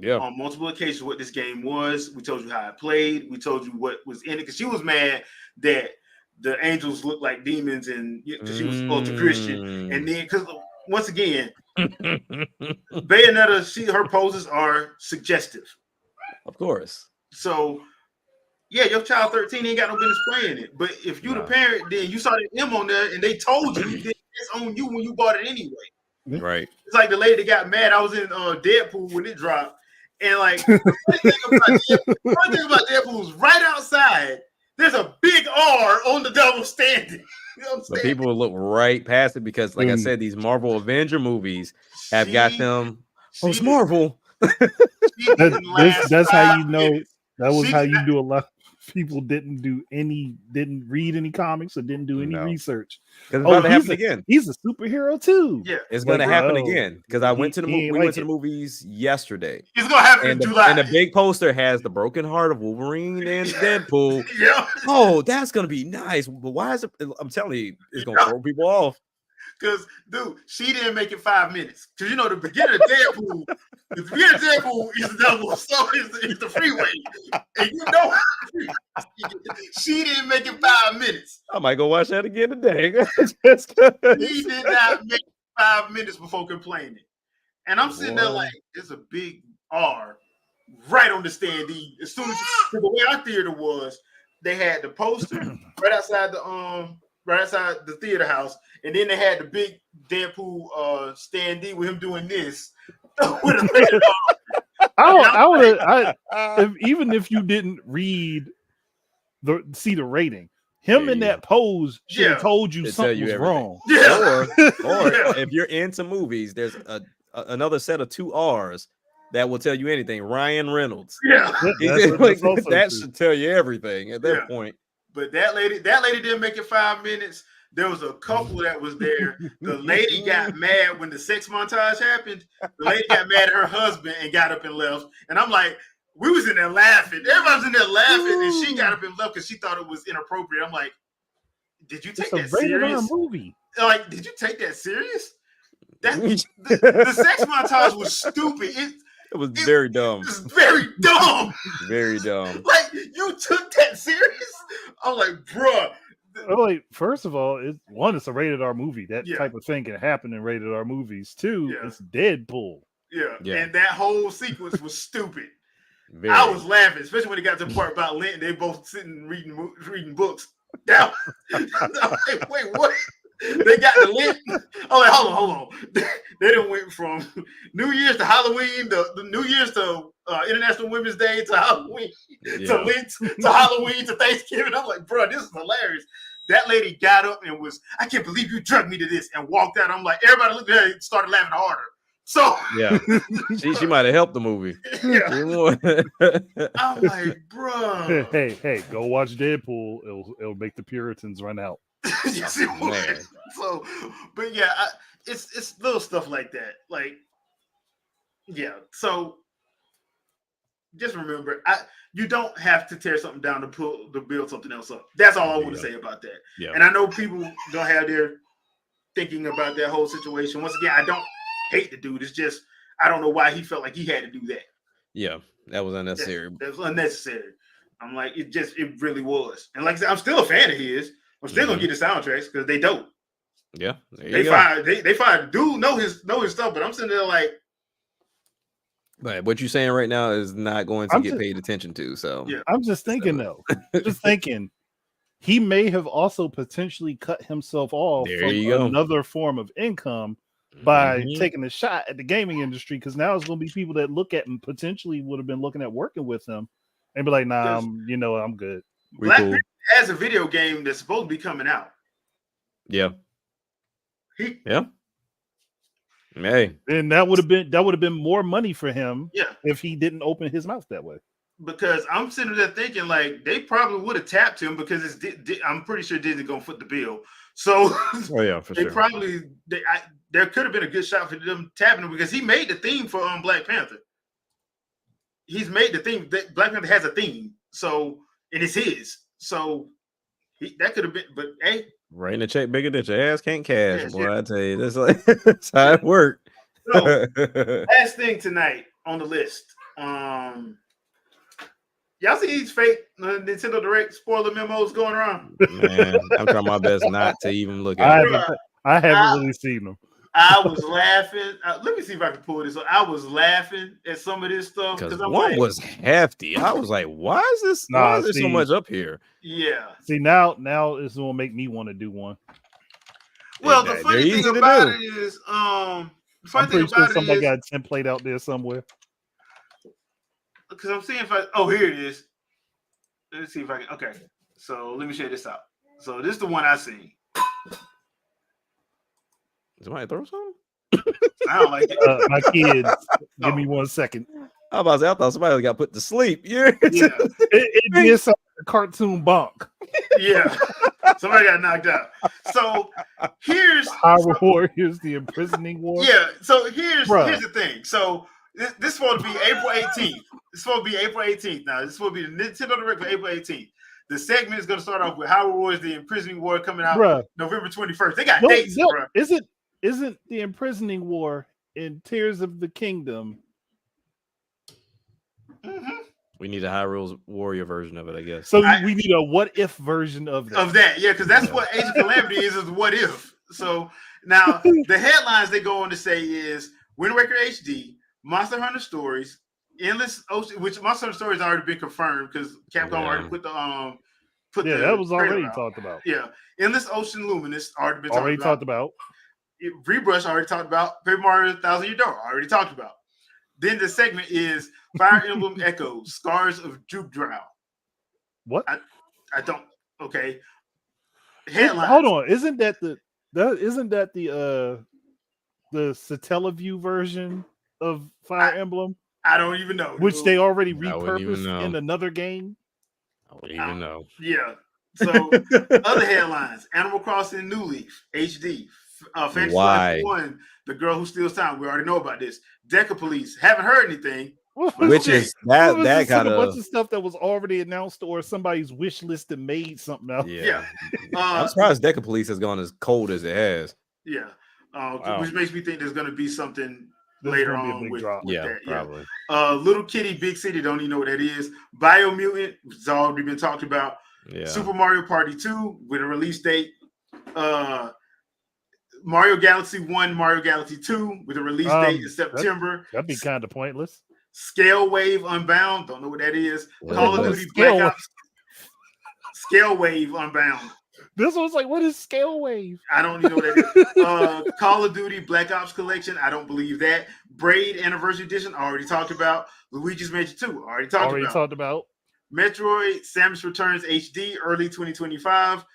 [SPEAKER 1] on multiple occasions what this game was. We told you how it played. We told you what was in it." Because she was mad that the angels looked like demons, and she was ultra Christian. And then, because once again, Bayonetta, her poses are suggestive.
[SPEAKER 2] Of course.
[SPEAKER 1] So, your child 13 ain't got no business playing it. But if you the parent, then you saw the M on there, and they told you it's on you when you bought it anyway.
[SPEAKER 2] Right.
[SPEAKER 1] It's like the lady that got mad. I was in Deadpool when it dropped, and like the funny thing about Deadpool was right outside. There's a big R on the double standing. You know what I'm
[SPEAKER 2] But
[SPEAKER 1] saying?
[SPEAKER 2] people will look right past it because, like I said, these Marvel Avenger movies have got them. Oh, it's Marvel.
[SPEAKER 1] She didn't last
[SPEAKER 3] That's how you
[SPEAKER 1] 5
[SPEAKER 3] know.
[SPEAKER 1] minutes.
[SPEAKER 3] That was
[SPEAKER 1] She
[SPEAKER 3] how
[SPEAKER 1] did
[SPEAKER 3] you
[SPEAKER 1] not-
[SPEAKER 3] do a lot. People didn't read any comics or didn't do any research.
[SPEAKER 2] Because it's about to happen again.
[SPEAKER 3] He's a superhero too.
[SPEAKER 1] Yeah,
[SPEAKER 2] It's going to happen
[SPEAKER 3] oh,
[SPEAKER 2] again. Because I went to
[SPEAKER 3] he ain't
[SPEAKER 2] we
[SPEAKER 3] like
[SPEAKER 2] went to
[SPEAKER 3] it.
[SPEAKER 2] the movies yesterday.
[SPEAKER 1] it's gonna happen in July.
[SPEAKER 2] And the big poster has the broken heart of Wolverine and Deadpool.
[SPEAKER 1] Yeah.
[SPEAKER 2] Oh, that's gonna be nice. But why is it? I'm telling you, it's gonna throw people off.
[SPEAKER 1] Because, dude, she didn't make it 5 minutes. Because, you know, the beginning of Deadpool, is the double, so it's the freeway. And you know, she didn't make it 5 minutes.
[SPEAKER 2] I might go watch that again today.
[SPEAKER 1] He did not make 5 minutes before complaining. And I'm sitting there like, it's a big R right on the standee. As soon as the way our theater was, they had the poster right outside the theater house, and then they had the big Deadpool standee with him doing this.
[SPEAKER 3] Even if you didn't see the rating, him in that pose should have told you something was wrong.
[SPEAKER 1] Yeah.
[SPEAKER 2] Or if you're into movies, there's another set of 2 R's that will tell you anything. Ryan Reynolds.
[SPEAKER 1] Yeah.
[SPEAKER 2] That should tell you everything at that point.
[SPEAKER 1] But that lady didn't make it 5 minutes. There was a couple that was there. The lady got mad when the sex montage happened. The lady got mad at her husband and got up and left. And I'm like, we was in there laughing. Everybody was in there laughing, and she got up and left because she thought it was inappropriate. I'm like, did you take that serious?
[SPEAKER 3] Movie.
[SPEAKER 1] Like, did you take that serious? The sex montage was stupid.
[SPEAKER 2] It was very dumb.
[SPEAKER 1] It was very dumb.
[SPEAKER 2] Very dumb.
[SPEAKER 1] Like, you took that serious? I'm like, bruh.
[SPEAKER 3] Like, first of all, it's a rated R movie. That type of thing can happen in rated R movies. 2, it's Deadpool.
[SPEAKER 1] Yeah. And that whole sequence was stupid. I was laughing, especially when it got to the part about Lent. They both sitting reading books. I'm like, wait, what? They got the Lent. I'm like, hold on. They done went from New Year's to Halloween, the New Year's to International Women's Day to Halloween to Lent to Halloween to Thanksgiving. I'm like, bro, this is hilarious. That lady got up and I can't believe you drugged me to this, and walked out. I'm like, everybody looked at her and started laughing harder. So
[SPEAKER 2] yeah, she might have helped the movie.
[SPEAKER 1] Yeah. I'm like, bro.
[SPEAKER 3] Hey, go watch Deadpool. It'll make the Puritans run out.
[SPEAKER 1] Yes, it would. So, but yeah, it's little stuff like that. Like, yeah. So just remember, you don't have to tear something down to build something else up. That's all I want to say about that. Yeah. And I know people don't have their thinking about that whole situation. Once again, I don't hate the dude. It's just I don't know why he felt like he had to do that.
[SPEAKER 2] Yeah, that was unnecessary.
[SPEAKER 1] That was unnecessary. I'm like, it really was. And like I said, I'm still a fan of his. I'm still gonna get the soundtracks because they dope.
[SPEAKER 2] Yeah,
[SPEAKER 1] they find dude know his stuff, but I'm sitting there like,
[SPEAKER 2] but what you're saying right now is not going to get paid attention to. So
[SPEAKER 3] yeah, I'm just thinking though. He may have also potentially cut himself off from another form of income by taking a shot at the gaming industry, because now it's going to be people that look at him potentially would have been looking at working with him and be like, nah, I'm good.
[SPEAKER 1] Black Panther has a video game that's supposed to be coming out.
[SPEAKER 2] Yeah. Hey.
[SPEAKER 3] And that would have been more money for him if he didn't open his mouth that way.
[SPEAKER 1] Because I'm sitting there thinking like they probably would have tapped him because I'm pretty sure Disney gonna foot the bill. So
[SPEAKER 2] for
[SPEAKER 1] sure. Probably there could have been a good shot for them tapping him because he made the theme for Black Panther. He's made the theme. Black Panther has a theme, so and it's his. So that could have been. But hey,
[SPEAKER 2] writing a check bigger than your ass can't cash, boy. I tell you, that's how it worked.
[SPEAKER 1] So, last thing tonight on the list. Y'all see these fake Nintendo Direct spoiler memos going around?
[SPEAKER 2] Man, I'm trying my best not to even look at
[SPEAKER 3] them. I haven't really seen them.
[SPEAKER 1] I was laughing. Let me see if I can pull this up. I was laughing at some of this stuff
[SPEAKER 2] because one was hefty. I was like, "Why is this? Why is there so much up here?"
[SPEAKER 1] Yeah.
[SPEAKER 3] See, now it's gonna make me want to do one.
[SPEAKER 1] Well, the funny thing about it is,
[SPEAKER 3] I'm pretty sure somebody got a template out there somewhere.
[SPEAKER 1] Because I'm seeing if here it is. Let's see if I can. Okay. So let me share this out. So this is the one I seen.
[SPEAKER 2] Somebody throw something?
[SPEAKER 1] I don't like it.
[SPEAKER 3] My kids, give me 1 second.
[SPEAKER 2] I thought somebody got put to sleep. Yeah.
[SPEAKER 3] It did some cartoon bonk.
[SPEAKER 1] Yeah. Somebody got knocked out. So here's
[SPEAKER 3] Hyrule Warriors, the imprisoning war.
[SPEAKER 1] Yeah. So here's the thing. So this is supposed to be April 18th. It's supposed to be April 18th. Now, this is supposed to be the Nintendo Direct for April 18th. The segment is going to start off with Hyrule Warriors, the imprisoning war, coming out November 21st. They got dates, bro.
[SPEAKER 3] Isn't the imprisoning war in Tears of the Kingdom?
[SPEAKER 1] Mm-hmm.
[SPEAKER 2] We need a Hyrule Warrior version of it, I guess.
[SPEAKER 3] So we need a what if version of that.
[SPEAKER 1] Yeah, because that's what Age of Calamity is what if. So now the headlines they go on to say is Wind Waker HD, Monster Hunter Stories, Endless Ocean, which Monster Hunter Stories already been confirmed because Capcom already put the
[SPEAKER 3] that was already talked about.
[SPEAKER 1] Yeah, Endless Ocean Luminous already been
[SPEAKER 3] talked about.
[SPEAKER 1] Rebrush already talked about. Paper Mario 1000 Year Door already talked about. Then the segment is Fire Emblem Echoes, Scars of Drow.
[SPEAKER 3] What?
[SPEAKER 1] I don't. Okay. Headlines.
[SPEAKER 3] Hold on. Isn't that the Satellaview version of Fire Emblem?
[SPEAKER 1] I don't even know.
[SPEAKER 3] Which they already repurposed in another game.
[SPEAKER 2] I wouldn't even know.
[SPEAKER 1] Yeah. So other headlines: Animal Crossing New Leaf HD. Fantasy Life 1, The Girl Who Steals Time. We already know about this. Deca Police. Haven't heard anything.
[SPEAKER 2] Which is that kind of
[SPEAKER 3] a bunch of stuff that was already announced or somebody's wish list and made something else.
[SPEAKER 2] Yeah. I'm surprised Deca Police has gone as cold as it has.
[SPEAKER 1] Yeah. Which makes me think there's going to be something later on with that.
[SPEAKER 2] Probably.
[SPEAKER 1] Little Kitty, Big City. Don't even know what that is. Biomutant. It's already been talked about.
[SPEAKER 2] Yeah.
[SPEAKER 1] Super Mario Party 2 with a release date. Mario Galaxy 1, Mario Galaxy 2 with a release date in September.
[SPEAKER 3] That'd be kind of pointless.
[SPEAKER 1] Scale Wave Unbound. Don't know what that is. Call of Duty Black Ops. Scale Wave Unbound.
[SPEAKER 3] This one's like, what is Scale Wave?
[SPEAKER 1] I don't even know what that is. Call of Duty Black Ops Collection. I don't believe that. Braid Anniversary Edition. Already talked about. Luigi's Mansion 2. Already talked about. Metroid Samus Returns HD. Early 2025.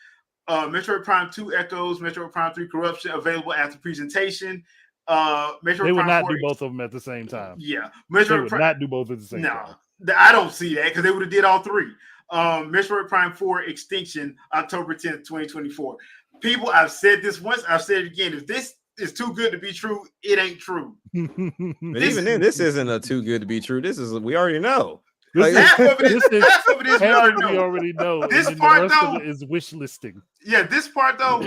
[SPEAKER 1] Metroid Prime 2 Echoes, Metroid Prime 3 Corruption available after presentation. Metroid
[SPEAKER 3] they would
[SPEAKER 1] Prime
[SPEAKER 3] not
[SPEAKER 1] 4
[SPEAKER 3] do both of them at the same time.
[SPEAKER 1] Yeah,
[SPEAKER 3] they would not do both at the same time.
[SPEAKER 1] I don't see that because they would have did all three. Metroid Prime 4 Extinction, October 10th, 2024. People, I've said this once, I've said it again. If this is too good to be true, it ain't true.
[SPEAKER 2] But even then, this isn't a too good to be true. This is we already know.
[SPEAKER 1] Half of it is we
[SPEAKER 3] already know.
[SPEAKER 1] This part though
[SPEAKER 3] is wish listing.
[SPEAKER 1] Yeah, this part though,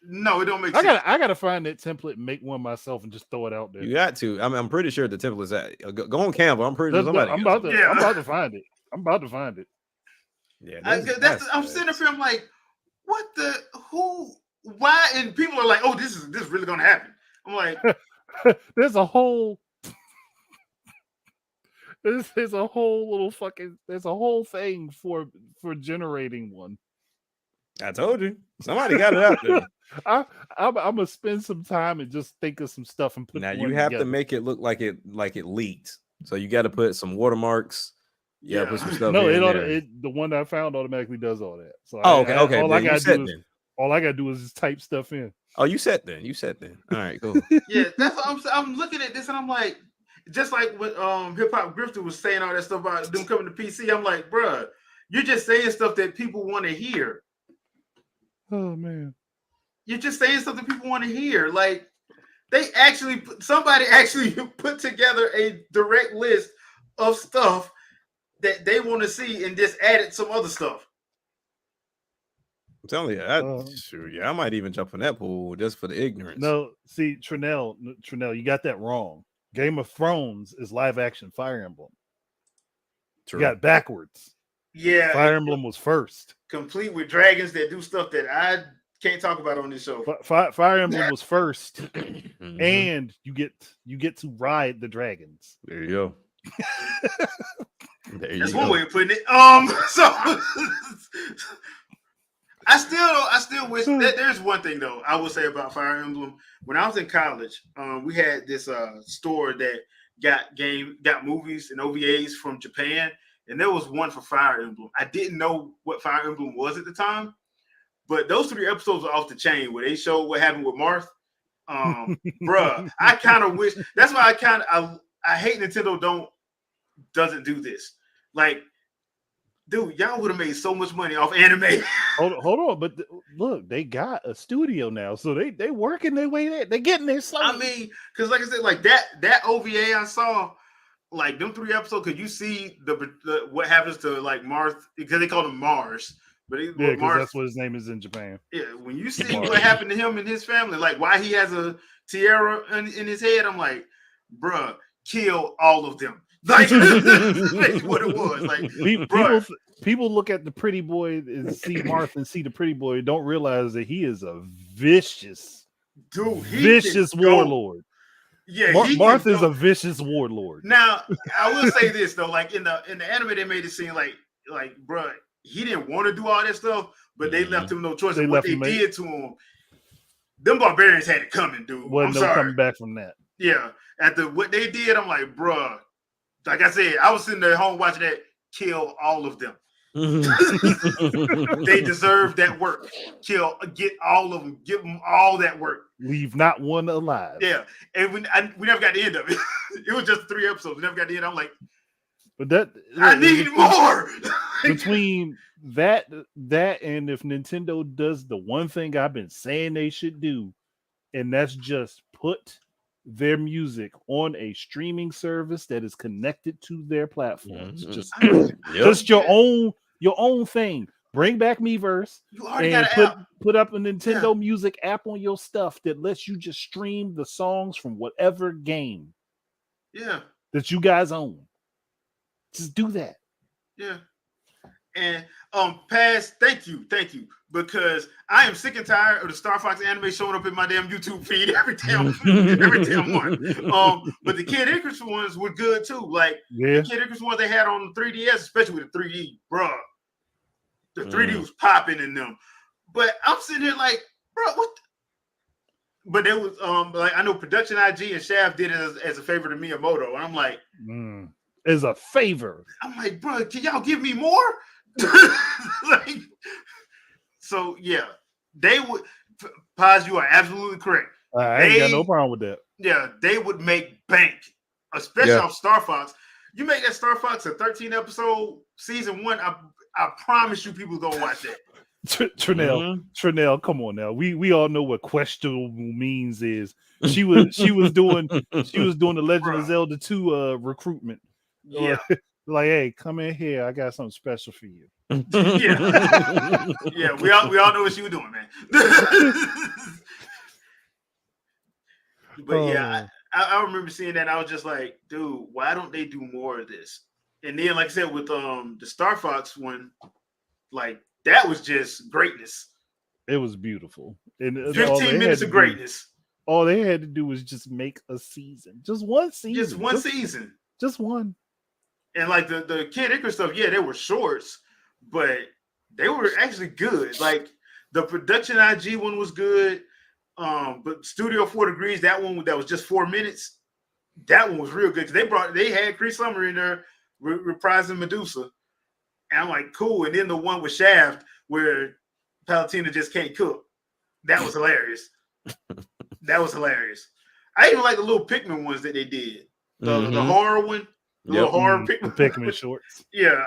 [SPEAKER 1] no, it don't make sense.
[SPEAKER 3] I gotta find that template, and make one myself, and just throw it out there.
[SPEAKER 2] You got to. I mean, I'm pretty sure the template is at. Go on Canva. I'm pretty sure somebody.
[SPEAKER 3] I'm about to find it. I'm about to find it.
[SPEAKER 2] Yeah,
[SPEAKER 1] I'm sitting there. I'm like, what the who? Why? And people are like, oh, this is really gonna happen. I'm like,
[SPEAKER 3] there's a whole. There's a whole little fucking. There's a whole thing for generating one.
[SPEAKER 2] I told you, somebody got it out there.
[SPEAKER 3] I'm gonna spend some time and just think of some stuff and put.
[SPEAKER 2] Now you have to make it look like it leaked. So you got to put some watermarks. Yeah, put some stuff.
[SPEAKER 3] No, the one that I found automatically does all that. So
[SPEAKER 2] okay.
[SPEAKER 3] All I gotta do is just type stuff in.
[SPEAKER 2] Oh, you set then. All right, cool.
[SPEAKER 1] Yeah, that's what I'm looking at this and I'm like. Just like when Hip Hop Grifter was saying all that stuff about them coming to PC, I'm like, bruh, you're just saying stuff that people want to hear.
[SPEAKER 3] Oh man,
[SPEAKER 1] you're just saying something people want to hear. Like somebody actually put together a direct list of stuff that they want to see and just added some other stuff.
[SPEAKER 2] I'm telling you, I might even jump in that pool just for the ignorance.
[SPEAKER 3] No, see, Trinell, you got that wrong. Game of Thrones is live action Fire Emblem. True. You got it backwards.
[SPEAKER 1] Yeah.
[SPEAKER 3] Fire Emblem was first.
[SPEAKER 1] Complete with dragons that do stuff that I can't talk about on this show.
[SPEAKER 3] Fire Emblem was first. Mm-hmm. And you get to ride the dragons.
[SPEAKER 2] There you go.
[SPEAKER 1] That's one way of putting it. So I still wish that there's one thing though I will say about Fire Emblem. When I was in college, we had this store that got movies and OVAs from Japan, and there was one for Fire Emblem. I didn't know what Fire Emblem was at the time, but those 3 episodes are off the chain where they showed what happened with Marth. Bruh, I kind of wish. That's why I hate Nintendo doesn't do this. Like, dude, y'all would have made so much money off anime.
[SPEAKER 3] Hold on, but look, they got a studio now, so they working their way there. They're getting there slowly.
[SPEAKER 1] I mean, because like I said, like that OVA I saw, like them 3 episodes, could you see the what happens to like Marth, because they call him Mars, but
[SPEAKER 3] yeah, because that's what his name is in Japan.
[SPEAKER 1] Yeah, when you see what happened to him and his family, like why he has a tiara in his head, I'm like, bruh, kill all of them. Like that's what it was. Like
[SPEAKER 3] people look at the pretty boy and see Marth and see the pretty boy, don't realize that he is a vicious warlord.
[SPEAKER 1] Yeah,
[SPEAKER 3] Marth is a vicious warlord.
[SPEAKER 1] Now, I will say this though, like in the anime, they made it seem like bruh, he didn't want to do all that stuff, but they left him no choice. And what they did to him, them barbarians had it coming, dude.
[SPEAKER 3] Wasn't no coming back from that.
[SPEAKER 1] Yeah, after what they did, I'm like, bruh. Like I said, I was sitting there at home watching that. Kill all of them. They deserve that work. Get all of them. Give them all that work.
[SPEAKER 3] Leave not one alive.
[SPEAKER 1] Yeah, and we never got the end of it. It was just 3 episodes. We never got the end. I'm like,
[SPEAKER 3] but
[SPEAKER 1] I need more.
[SPEAKER 3] Between that and if Nintendo does the one thing I've been saying they should do, and that's just put their music on a streaming service that is connected to their platforms. Just your own thing. Bring back Miiverse and put up a Nintendo Music app on your stuff that lets you just stream the songs from whatever game that you guys own. Just do that.
[SPEAKER 1] Yeah. And Paz, thank you, because I am sick and tired of the Star Fox anime showing up in my damn YouTube feed every damn one. But the Kid Icarus ones were good too. Like the Kid Icarus ones they had on the 3DS, especially with the 3D, bruh. The 3D was popping in them. But I'm sitting here like, bro, what? But there was like I know Production IG and Shaft did it as a favor to Miyamoto, and I'm like,
[SPEAKER 3] as a favor.
[SPEAKER 1] I'm like, bro, can y'all give me more? Like, so yeah, they would. Paz, you are absolutely correct.
[SPEAKER 3] I ain't got no problem with that.
[SPEAKER 1] Yeah, they would make bank, especially off Star Fox. You make that Star Fox a 13 episode season 1. I promise you, people gonna watch that.
[SPEAKER 3] Trinell, come on now. We all know what questionable means is. She was doing the Legend of Zelda 2 recruitment.
[SPEAKER 1] Yeah.
[SPEAKER 3] Like, hey, come in here. I got something special for you.
[SPEAKER 1] Yeah, we all know what she was doing, man. But yeah, I remember seeing that. And I was just like, dude, why don't they do more of this? And then, like I said, with the Star Fox one, like that was just greatness.
[SPEAKER 3] It was beautiful. And
[SPEAKER 1] 15 minutes of greatness.
[SPEAKER 3] All they had to do was just make a season, just one season, just one.
[SPEAKER 1] And like the Kid Icarus stuff, yeah, they were shorts, but they were actually good. Like the Production IG one was good, but Studio 4 Degrees, that one that was just 4 minutes, that one was real good because they had Chris Summer in there reprising Medusa, and I'm like, cool. And then the one with Shaft where Palutena just can't cook, that was hilarious. That was hilarious. I even like the little Pikmin ones that they did, the horror one. Little horror
[SPEAKER 3] Pikmin shorts.
[SPEAKER 1] Yeah,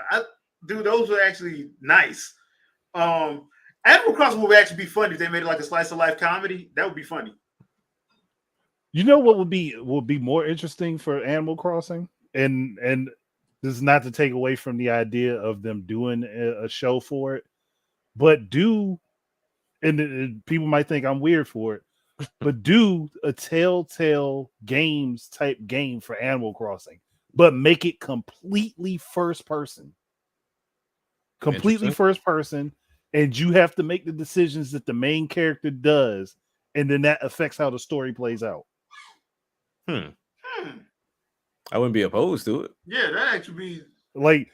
[SPEAKER 1] dude, those were actually nice. Animal Crossing would actually be funny if they made it like a slice of life comedy. That would be funny.
[SPEAKER 3] You know what would be more interesting for Animal Crossing, and this is not to take away from the idea of them doing a show for it, but and people might think I'm weird for it, but do a Telltale Games type game for Animal Crossing. But make it completely first person. And you have to make the decisions that the main character does, and then that affects how the story plays out.
[SPEAKER 2] I wouldn't be opposed to it.
[SPEAKER 1] Yeah, that actually be
[SPEAKER 3] like,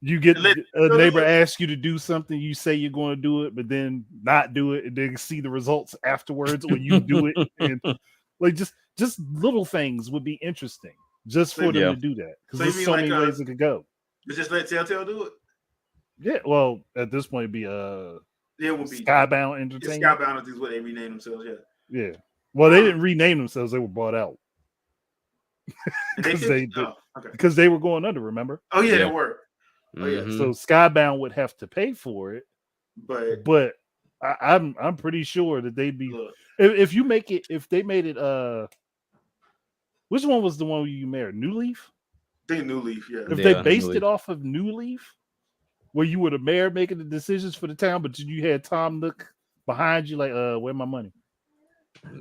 [SPEAKER 3] you get a neighbor asks you to do something, you say you're going to do it, but then not do it, and then see the results afterwards when you do it. And like just little things would be interesting. Just for them to do that, because there's so many ways it could go.
[SPEAKER 1] But just let Telltale do it.
[SPEAKER 3] Yeah, well, at this point, it'd be
[SPEAKER 1] It would be
[SPEAKER 3] Skybound
[SPEAKER 1] It's
[SPEAKER 3] Entertainment.
[SPEAKER 1] Skybound is what they rename themselves. Yeah.
[SPEAKER 3] Yeah. Well, they didn't rename themselves; they were bought out because they were going under. Remember?
[SPEAKER 1] Oh yeah, they were.
[SPEAKER 2] Oh yeah.
[SPEAKER 3] So Skybound would have to pay for it, but I'm pretty sure that they'd be if they made it. Which one was the one you married? New Leaf.
[SPEAKER 1] I think New Leaf. Yeah.
[SPEAKER 3] If they based it off of New Leaf, where you were the mayor making the decisions for the town, but you had Tom Nook behind you, like, where my money?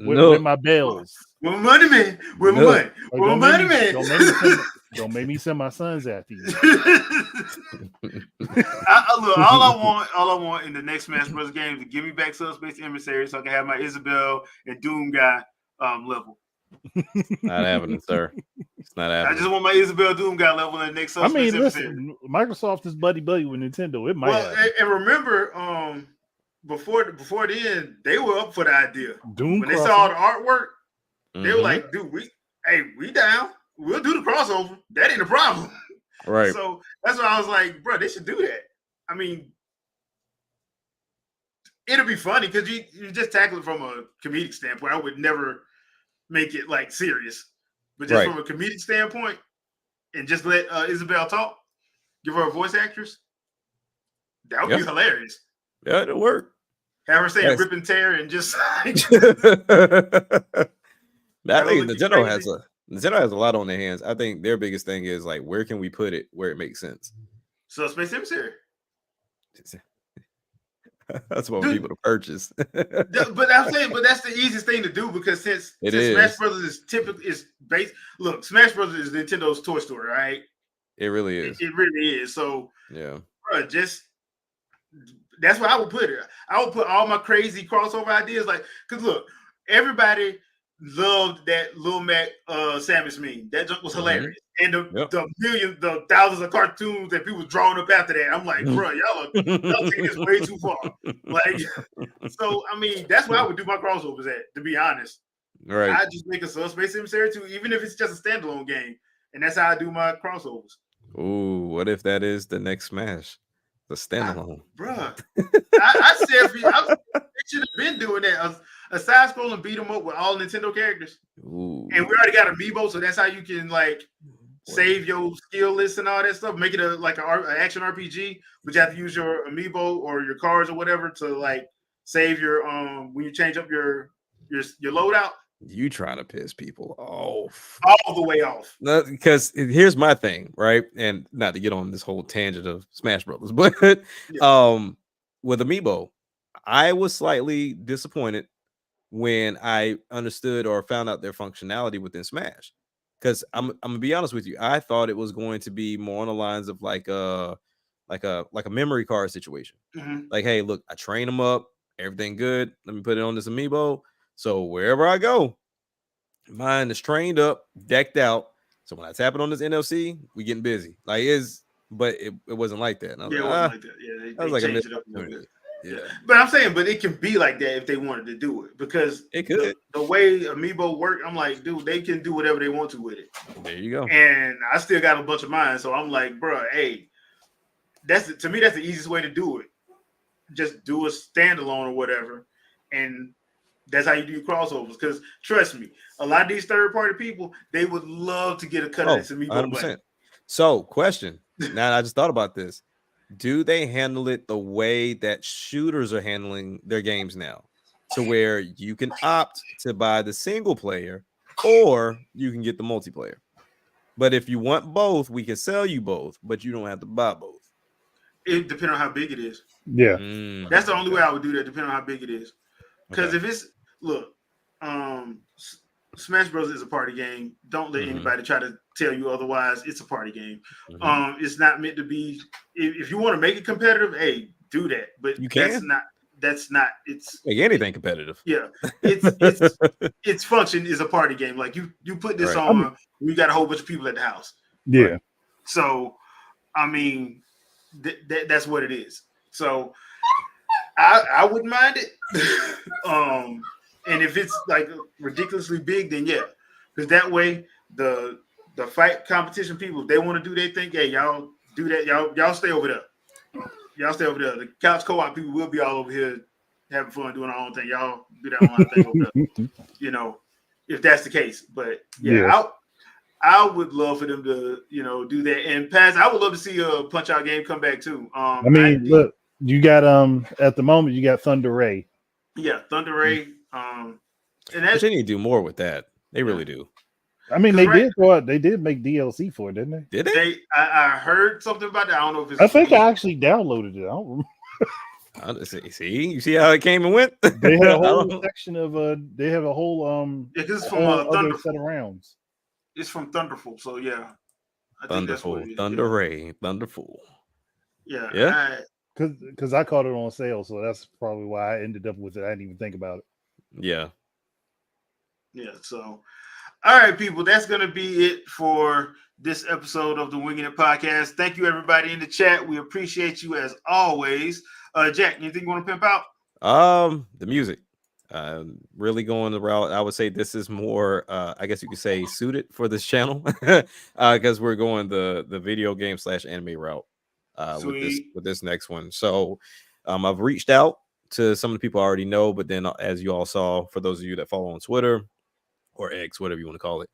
[SPEAKER 3] Where my bells?
[SPEAKER 1] Where my money, man? Where my money? Where my money, man?
[SPEAKER 3] Don't make me send my sons after you.
[SPEAKER 1] Look, all I want in the next Smash Bros. Game is to give me back Subspace Emissary so I can have my Isabel and Doom guy level.
[SPEAKER 2] Not happening, sir. It's not happening.
[SPEAKER 1] I just want my Isabel Doom guy level in the next Subspace Emissary.
[SPEAKER 3] Listen, Microsoft is buddy with Nintendo. It might happen.
[SPEAKER 1] And remember, before then, they were up for the idea.
[SPEAKER 3] Doom
[SPEAKER 1] when they saw the artwork, they were like, "Dude, we down. We'll do the crossover. That ain't a problem."
[SPEAKER 2] Right.
[SPEAKER 1] So that's why I was like, "Bro, they should do that." I mean, it'll be funny because you just tackle it from a comedic standpoint. I would never make it like serious, but just from a comedic standpoint, and just let Isabel talk, give her a voice actress. That would be hilarious.
[SPEAKER 2] Yeah, it'll work.
[SPEAKER 1] Have her say rip and tear and just.
[SPEAKER 2] I think Nintendo has a lot on their hands. I think their biggest thing is like, where can we put it where it makes sense?
[SPEAKER 1] So Space Emissary.
[SPEAKER 2] That's what people to purchase.
[SPEAKER 1] But I'm saying, that's the easiest thing to do because since Smash Brothers is typically based. Look, Smash Brothers is Nintendo's Toy Story, right?
[SPEAKER 2] It really is.
[SPEAKER 1] It really is. So
[SPEAKER 2] yeah,
[SPEAKER 1] bro, that's where I would put it. I would put all my crazy crossover ideas, like, because look, everybody loved that Lil Mac Samus meme. That joke was hilarious. And the thousands of cartoons that people drawing up after that. I'm like, bro, y'all taking this way too far. Like, so I mean, that's where I would do my crossovers at, to be honest.
[SPEAKER 2] Right.
[SPEAKER 1] I just make a Subspace Emissary too, even if it's just a standalone game. And that's how I do my crossovers.
[SPEAKER 2] Ooh, what if that is the next Smash? The standalone.
[SPEAKER 1] Bruh. I said they should have been doing that. A side scrolling beat 'em up with all Nintendo characters.
[SPEAKER 2] Ooh.
[SPEAKER 1] And we already got Amiibo, so that's how you can like save your skill list and all that stuff. Make it an action RPG, but you have to use your Amiibo or your cards or whatever to like save your when you change up your loadout.
[SPEAKER 2] You trying to piss people off
[SPEAKER 1] all the way off.
[SPEAKER 2] No, because here's my thing, right? And not to get on this whole tangent of Smash Brothers, but with Amiibo, I was slightly disappointed when I understood or found out their functionality within Smash. Because I'm gonna be honest with you, I thought it was going to be more on the lines of like a memory card situation. Like, hey, look, I train them up, everything good. Let me put it on this Amiibo. So wherever I go, mine is trained up, decked out. So when I tap it on this NFC, we getting busy. Like but it wasn't like that. And I was
[SPEAKER 1] it wasn't like that. Yeah, they changed it up a little bit.
[SPEAKER 2] Yeah,
[SPEAKER 1] but I'm saying, but it can be like that if they wanted to do it because
[SPEAKER 2] it could.
[SPEAKER 1] The way Amiibo work, I'm like, dude, they can do whatever they want to with it.
[SPEAKER 2] There you go.
[SPEAKER 1] And I still got a bunch of mine, so I'm like, bro, hey, to me that's the easiest way to do it. Just do a standalone or whatever, and that's how you do crossovers. Because trust me, a lot of these third-party people, they would love to get a cut of this Amiibo 100%. Money.
[SPEAKER 2] So, question. Now I just thought about this. Do they handle it the way that shooters are handling their games now? To where you can opt to buy the single player or you can get the multiplayer. But if you want both, we can sell you both, but you don't have to buy both.
[SPEAKER 1] It depends on how big it is.
[SPEAKER 3] Yeah.
[SPEAKER 1] That's the only way I would do that, depending on how big it is. Because if it's Smash Bros. Is a party game. Don't let anybody try to tell you otherwise. It's a party game. It's not meant to be. If you want to make it competitive, hey, do that. But
[SPEAKER 2] you can.
[SPEAKER 1] That's not. It's
[SPEAKER 2] make anything competitive.
[SPEAKER 1] Yeah, its function is a party game. Like you put this on, we got a whole bunch of people at the house.
[SPEAKER 3] Yeah.
[SPEAKER 1] Right? So, I mean, that's what it is. So, I wouldn't mind it. And if it's like ridiculously big, then yeah, because that way the fight competition people, if they want to do their thing, hey, y'all do that. Y'all stay over there. Y'all stay over there. The couch co-op people will be all over here having fun doing our own thing. Y'all do that online thing over there. You know, if that's the case. But yeah. I would love for them to, do that. And Paz, I would love to see a Punch Out game come back too.
[SPEAKER 3] Look, you got at the moment you got Thunder Ray.
[SPEAKER 1] Yeah, Thunder Ray. And
[SPEAKER 2] but they need to do more with that. They really do.
[SPEAKER 3] I mean, they did make DLC for it, didn't they?
[SPEAKER 2] Did they?
[SPEAKER 1] I heard something about that. I don't know if it's.
[SPEAKER 3] I think I actually downloaded it. I don't remember.
[SPEAKER 2] See, you see how it came and went.
[SPEAKER 3] They had a whole section of they have a whole
[SPEAKER 1] because it's from
[SPEAKER 3] other set of rounds.
[SPEAKER 1] It's from Thunderful, so yeah.
[SPEAKER 2] Thunder Ray, Thunderful.
[SPEAKER 1] Yeah.
[SPEAKER 3] Because I caught it on sale, so that's probably why I ended up with it. I didn't even think about it.
[SPEAKER 2] Yeah.
[SPEAKER 1] Yeah. So, all right, people, that's gonna be it for this episode of the Wingin It podcast. Thank you, everybody in the chat. We appreciate you as always. Jack, anything you want to pimp out?
[SPEAKER 2] The music. Really going the route. I would say this is more, I guess you could say, suited for this channel because we're going the video game / anime route with this next one. So I've reached out to some of the people I already know, but then as you all saw, for those of you that follow on Twitter or X, whatever you want to call it,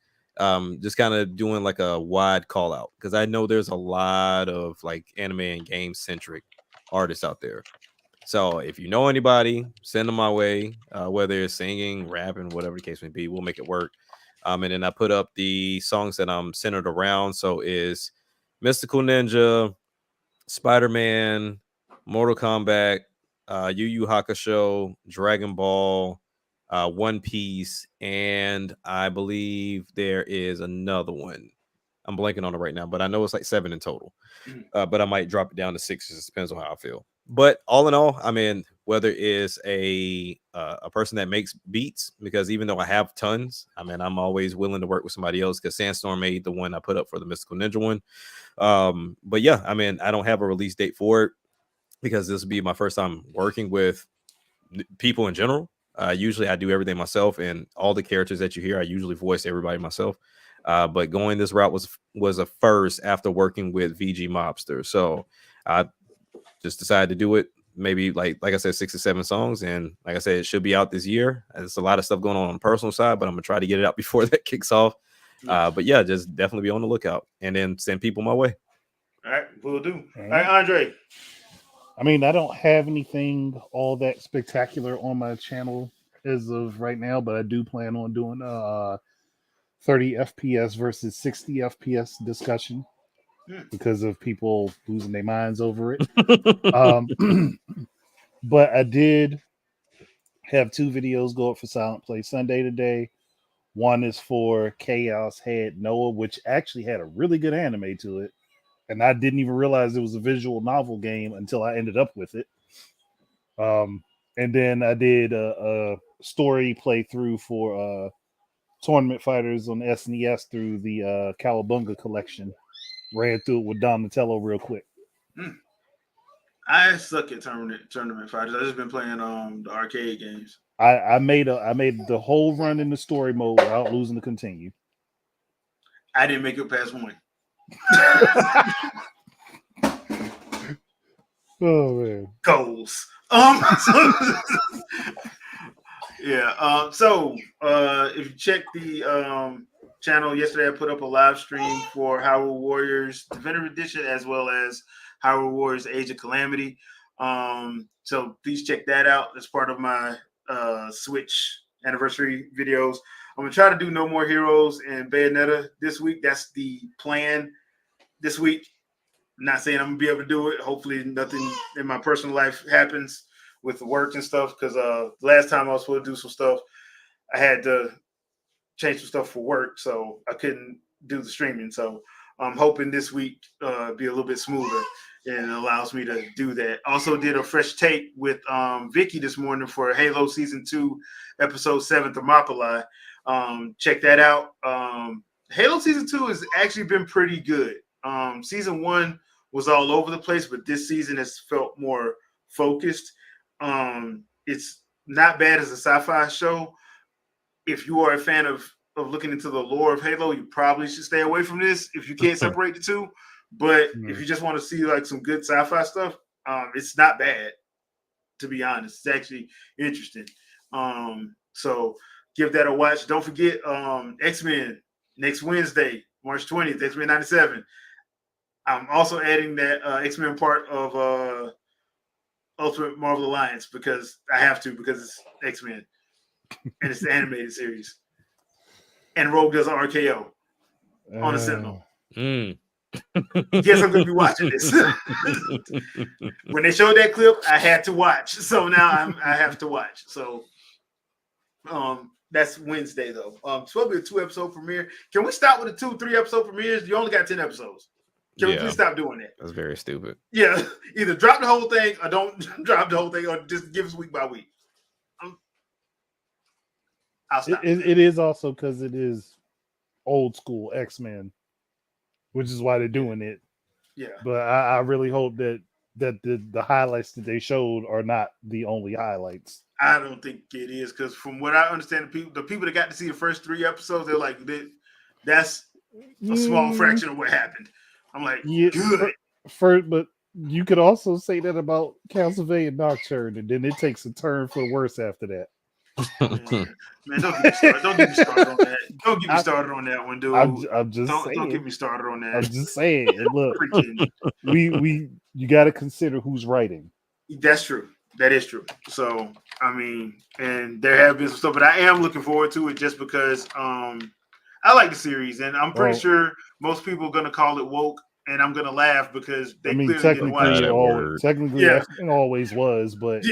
[SPEAKER 2] just kind of doing like a wide call out because I know there's a lot of like anime and game centric artists out there. So if you know anybody, send them my way, whether it's singing, rapping, whatever the case may be, we'll make it work. And then I put up the songs that I'm centered around. So is Mystical Ninja, Spider-Man, Mortal Kombat, Yu Yu Hakusho, Dragon Ball, One Piece, and I believe there is another one. I'm blanking on it right now, but I know it's like 7 in total. But I might drop it down to 6. It just depends on how I feel. But all in all, I mean, whether it's a person that makes beats, because even though I have tons, I mean, I'm always willing to work with somebody else because Sandstorm made the one I put up for the Mystical Ninja one. But yeah, I mean, I don't have a release date for it because this will be my first time working with people in general. Usually I do everything myself, and all the characters that you hear, I usually voice everybody myself. But going this route was a first after working with VG Mobster. So I just decided to do it. Maybe like I said, 6 or 7 songs, and like I said, it should be out this year. There's a lot of stuff going on the personal side, but I'm gonna try to get it out before that kicks off. But yeah, just definitely be on the lookout, and then send people my way.
[SPEAKER 1] All right, we'll do. All right, Andre.
[SPEAKER 3] I mean, I don't have anything all that spectacular on my channel as of right now, but I do plan on doing 30 FPS versus 60 FPS discussion because of people losing their minds over it. But I did have 2 videos go up for Silent Play Sunday today. One is for Chaos Head Noah, which actually had a really good anime to it. And I didn't even realize it was a visual novel game until I ended up with it. And then I did a story playthrough for Tournament Fighters on SNES through the Cowabunga collection. Ran through it with Donatello real quick.
[SPEAKER 1] I suck at Tournament Fighters. I've just been playing the arcade games.
[SPEAKER 3] I made the whole run in the story mode without losing to continue.
[SPEAKER 1] I didn't make it past 1.
[SPEAKER 3] Oh man.
[SPEAKER 1] Goals. Yeah. So if you check the channel yesterday, I put up a live stream for Hyrule Warriors Definitive Edition as well as Hyrule Warriors Age of Calamity. So please check that out as part of my Switch anniversary videos. I'm gonna try to do No More Heroes and Bayonetta this week. That's the plan this week. I'm not saying I'm gonna be able to do it. Hopefully nothing in my personal life happens with the work and stuff, because last time I was supposed to do some stuff, I had to change some stuff for work, so I couldn't do the streaming. So I'm hoping this week be a little bit smoother and it allows me to do that. Also did a fresh take with Vicky this morning for Halo Season 2, Episode 7, Thermopylae. Check that out. Halo Season 2 has actually been pretty good. Season 1 was all over the place, but this season has felt more focused. It's not bad as a sci-fi show. If you are a fan of looking into the lore of Halo, you probably should stay away from this if you can't separate the two. But if you just want to see like some good sci-fi stuff, it's not bad. To be honest, it's actually interesting. So give that a watch. Don't forget X-Men next Wednesday, March 20th, X-Men 97. I'm also adding that X-Men part of Ultimate Marvel Alliance because I have to, because it's X-Men and it's the animated series. And Rogue does an RKO on the Sentinel. Yes, I'm going to be watching this. When they showed that clip, I had to watch. So now I have to watch. So that's Wednesday, though. It's probably a 2-episode premiere. Can we stop with the 2-3 episode premieres? You only got 10 episodes. Can we please stop doing that?
[SPEAKER 2] That's very stupid.
[SPEAKER 1] Yeah, either drop the whole thing or don't drop the whole thing, or just give us week by week. I'll stop.
[SPEAKER 3] It is also because it is old school X-Men, which is why they're doing it.
[SPEAKER 1] Yeah,
[SPEAKER 3] but I really hope that the highlights that they showed are not the only highlights.
[SPEAKER 1] I don't think it is, because from what I understand, the people that got to see the first 3 episodes, they're like, that's a small fraction of what happened. I'm like, good.
[SPEAKER 3] But you could also say that about Castlevania Nocturne, and then it takes a turn for the worse after that.
[SPEAKER 1] Man, don't get me started on that. Don't get me started on that one, dude.
[SPEAKER 3] I'm just saying.
[SPEAKER 1] Don't get me started on that.
[SPEAKER 3] I'm just saying. Look, you got to consider who's writing.
[SPEAKER 1] That's true. That is true. So, I mean, and there have been some stuff, but I am looking forward to it just because I like the series, and I'm pretty sure most people are going to call it woke, and I'm going to laugh because they clearly didn't watch it.
[SPEAKER 3] Technically, it always was, but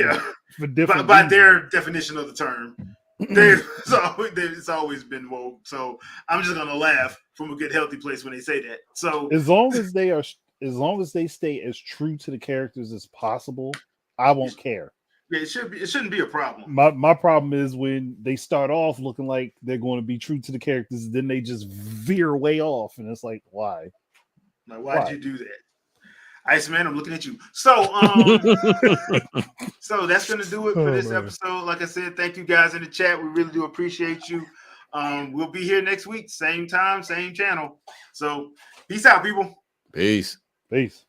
[SPEAKER 3] for different
[SPEAKER 1] by their definition of the term, it's always been woke. So I'm just going to laugh from a good, healthy place when they say that. So
[SPEAKER 3] as long as they stay as true to the characters as possible, I won't care.
[SPEAKER 1] Yeah, it shouldn't be a problem.
[SPEAKER 3] My problem is when they start off looking like they're going to be true to the characters, then they just veer way off, and it's like, why?
[SPEAKER 1] Like, why did you do that? Iceman, I'm looking at you. So, so that's going to do it for this episode. Like I said, thank you guys in the chat. We really do appreciate you. We'll be here next week, same time, same channel. So, peace out, people.
[SPEAKER 2] Peace.
[SPEAKER 3] Peace.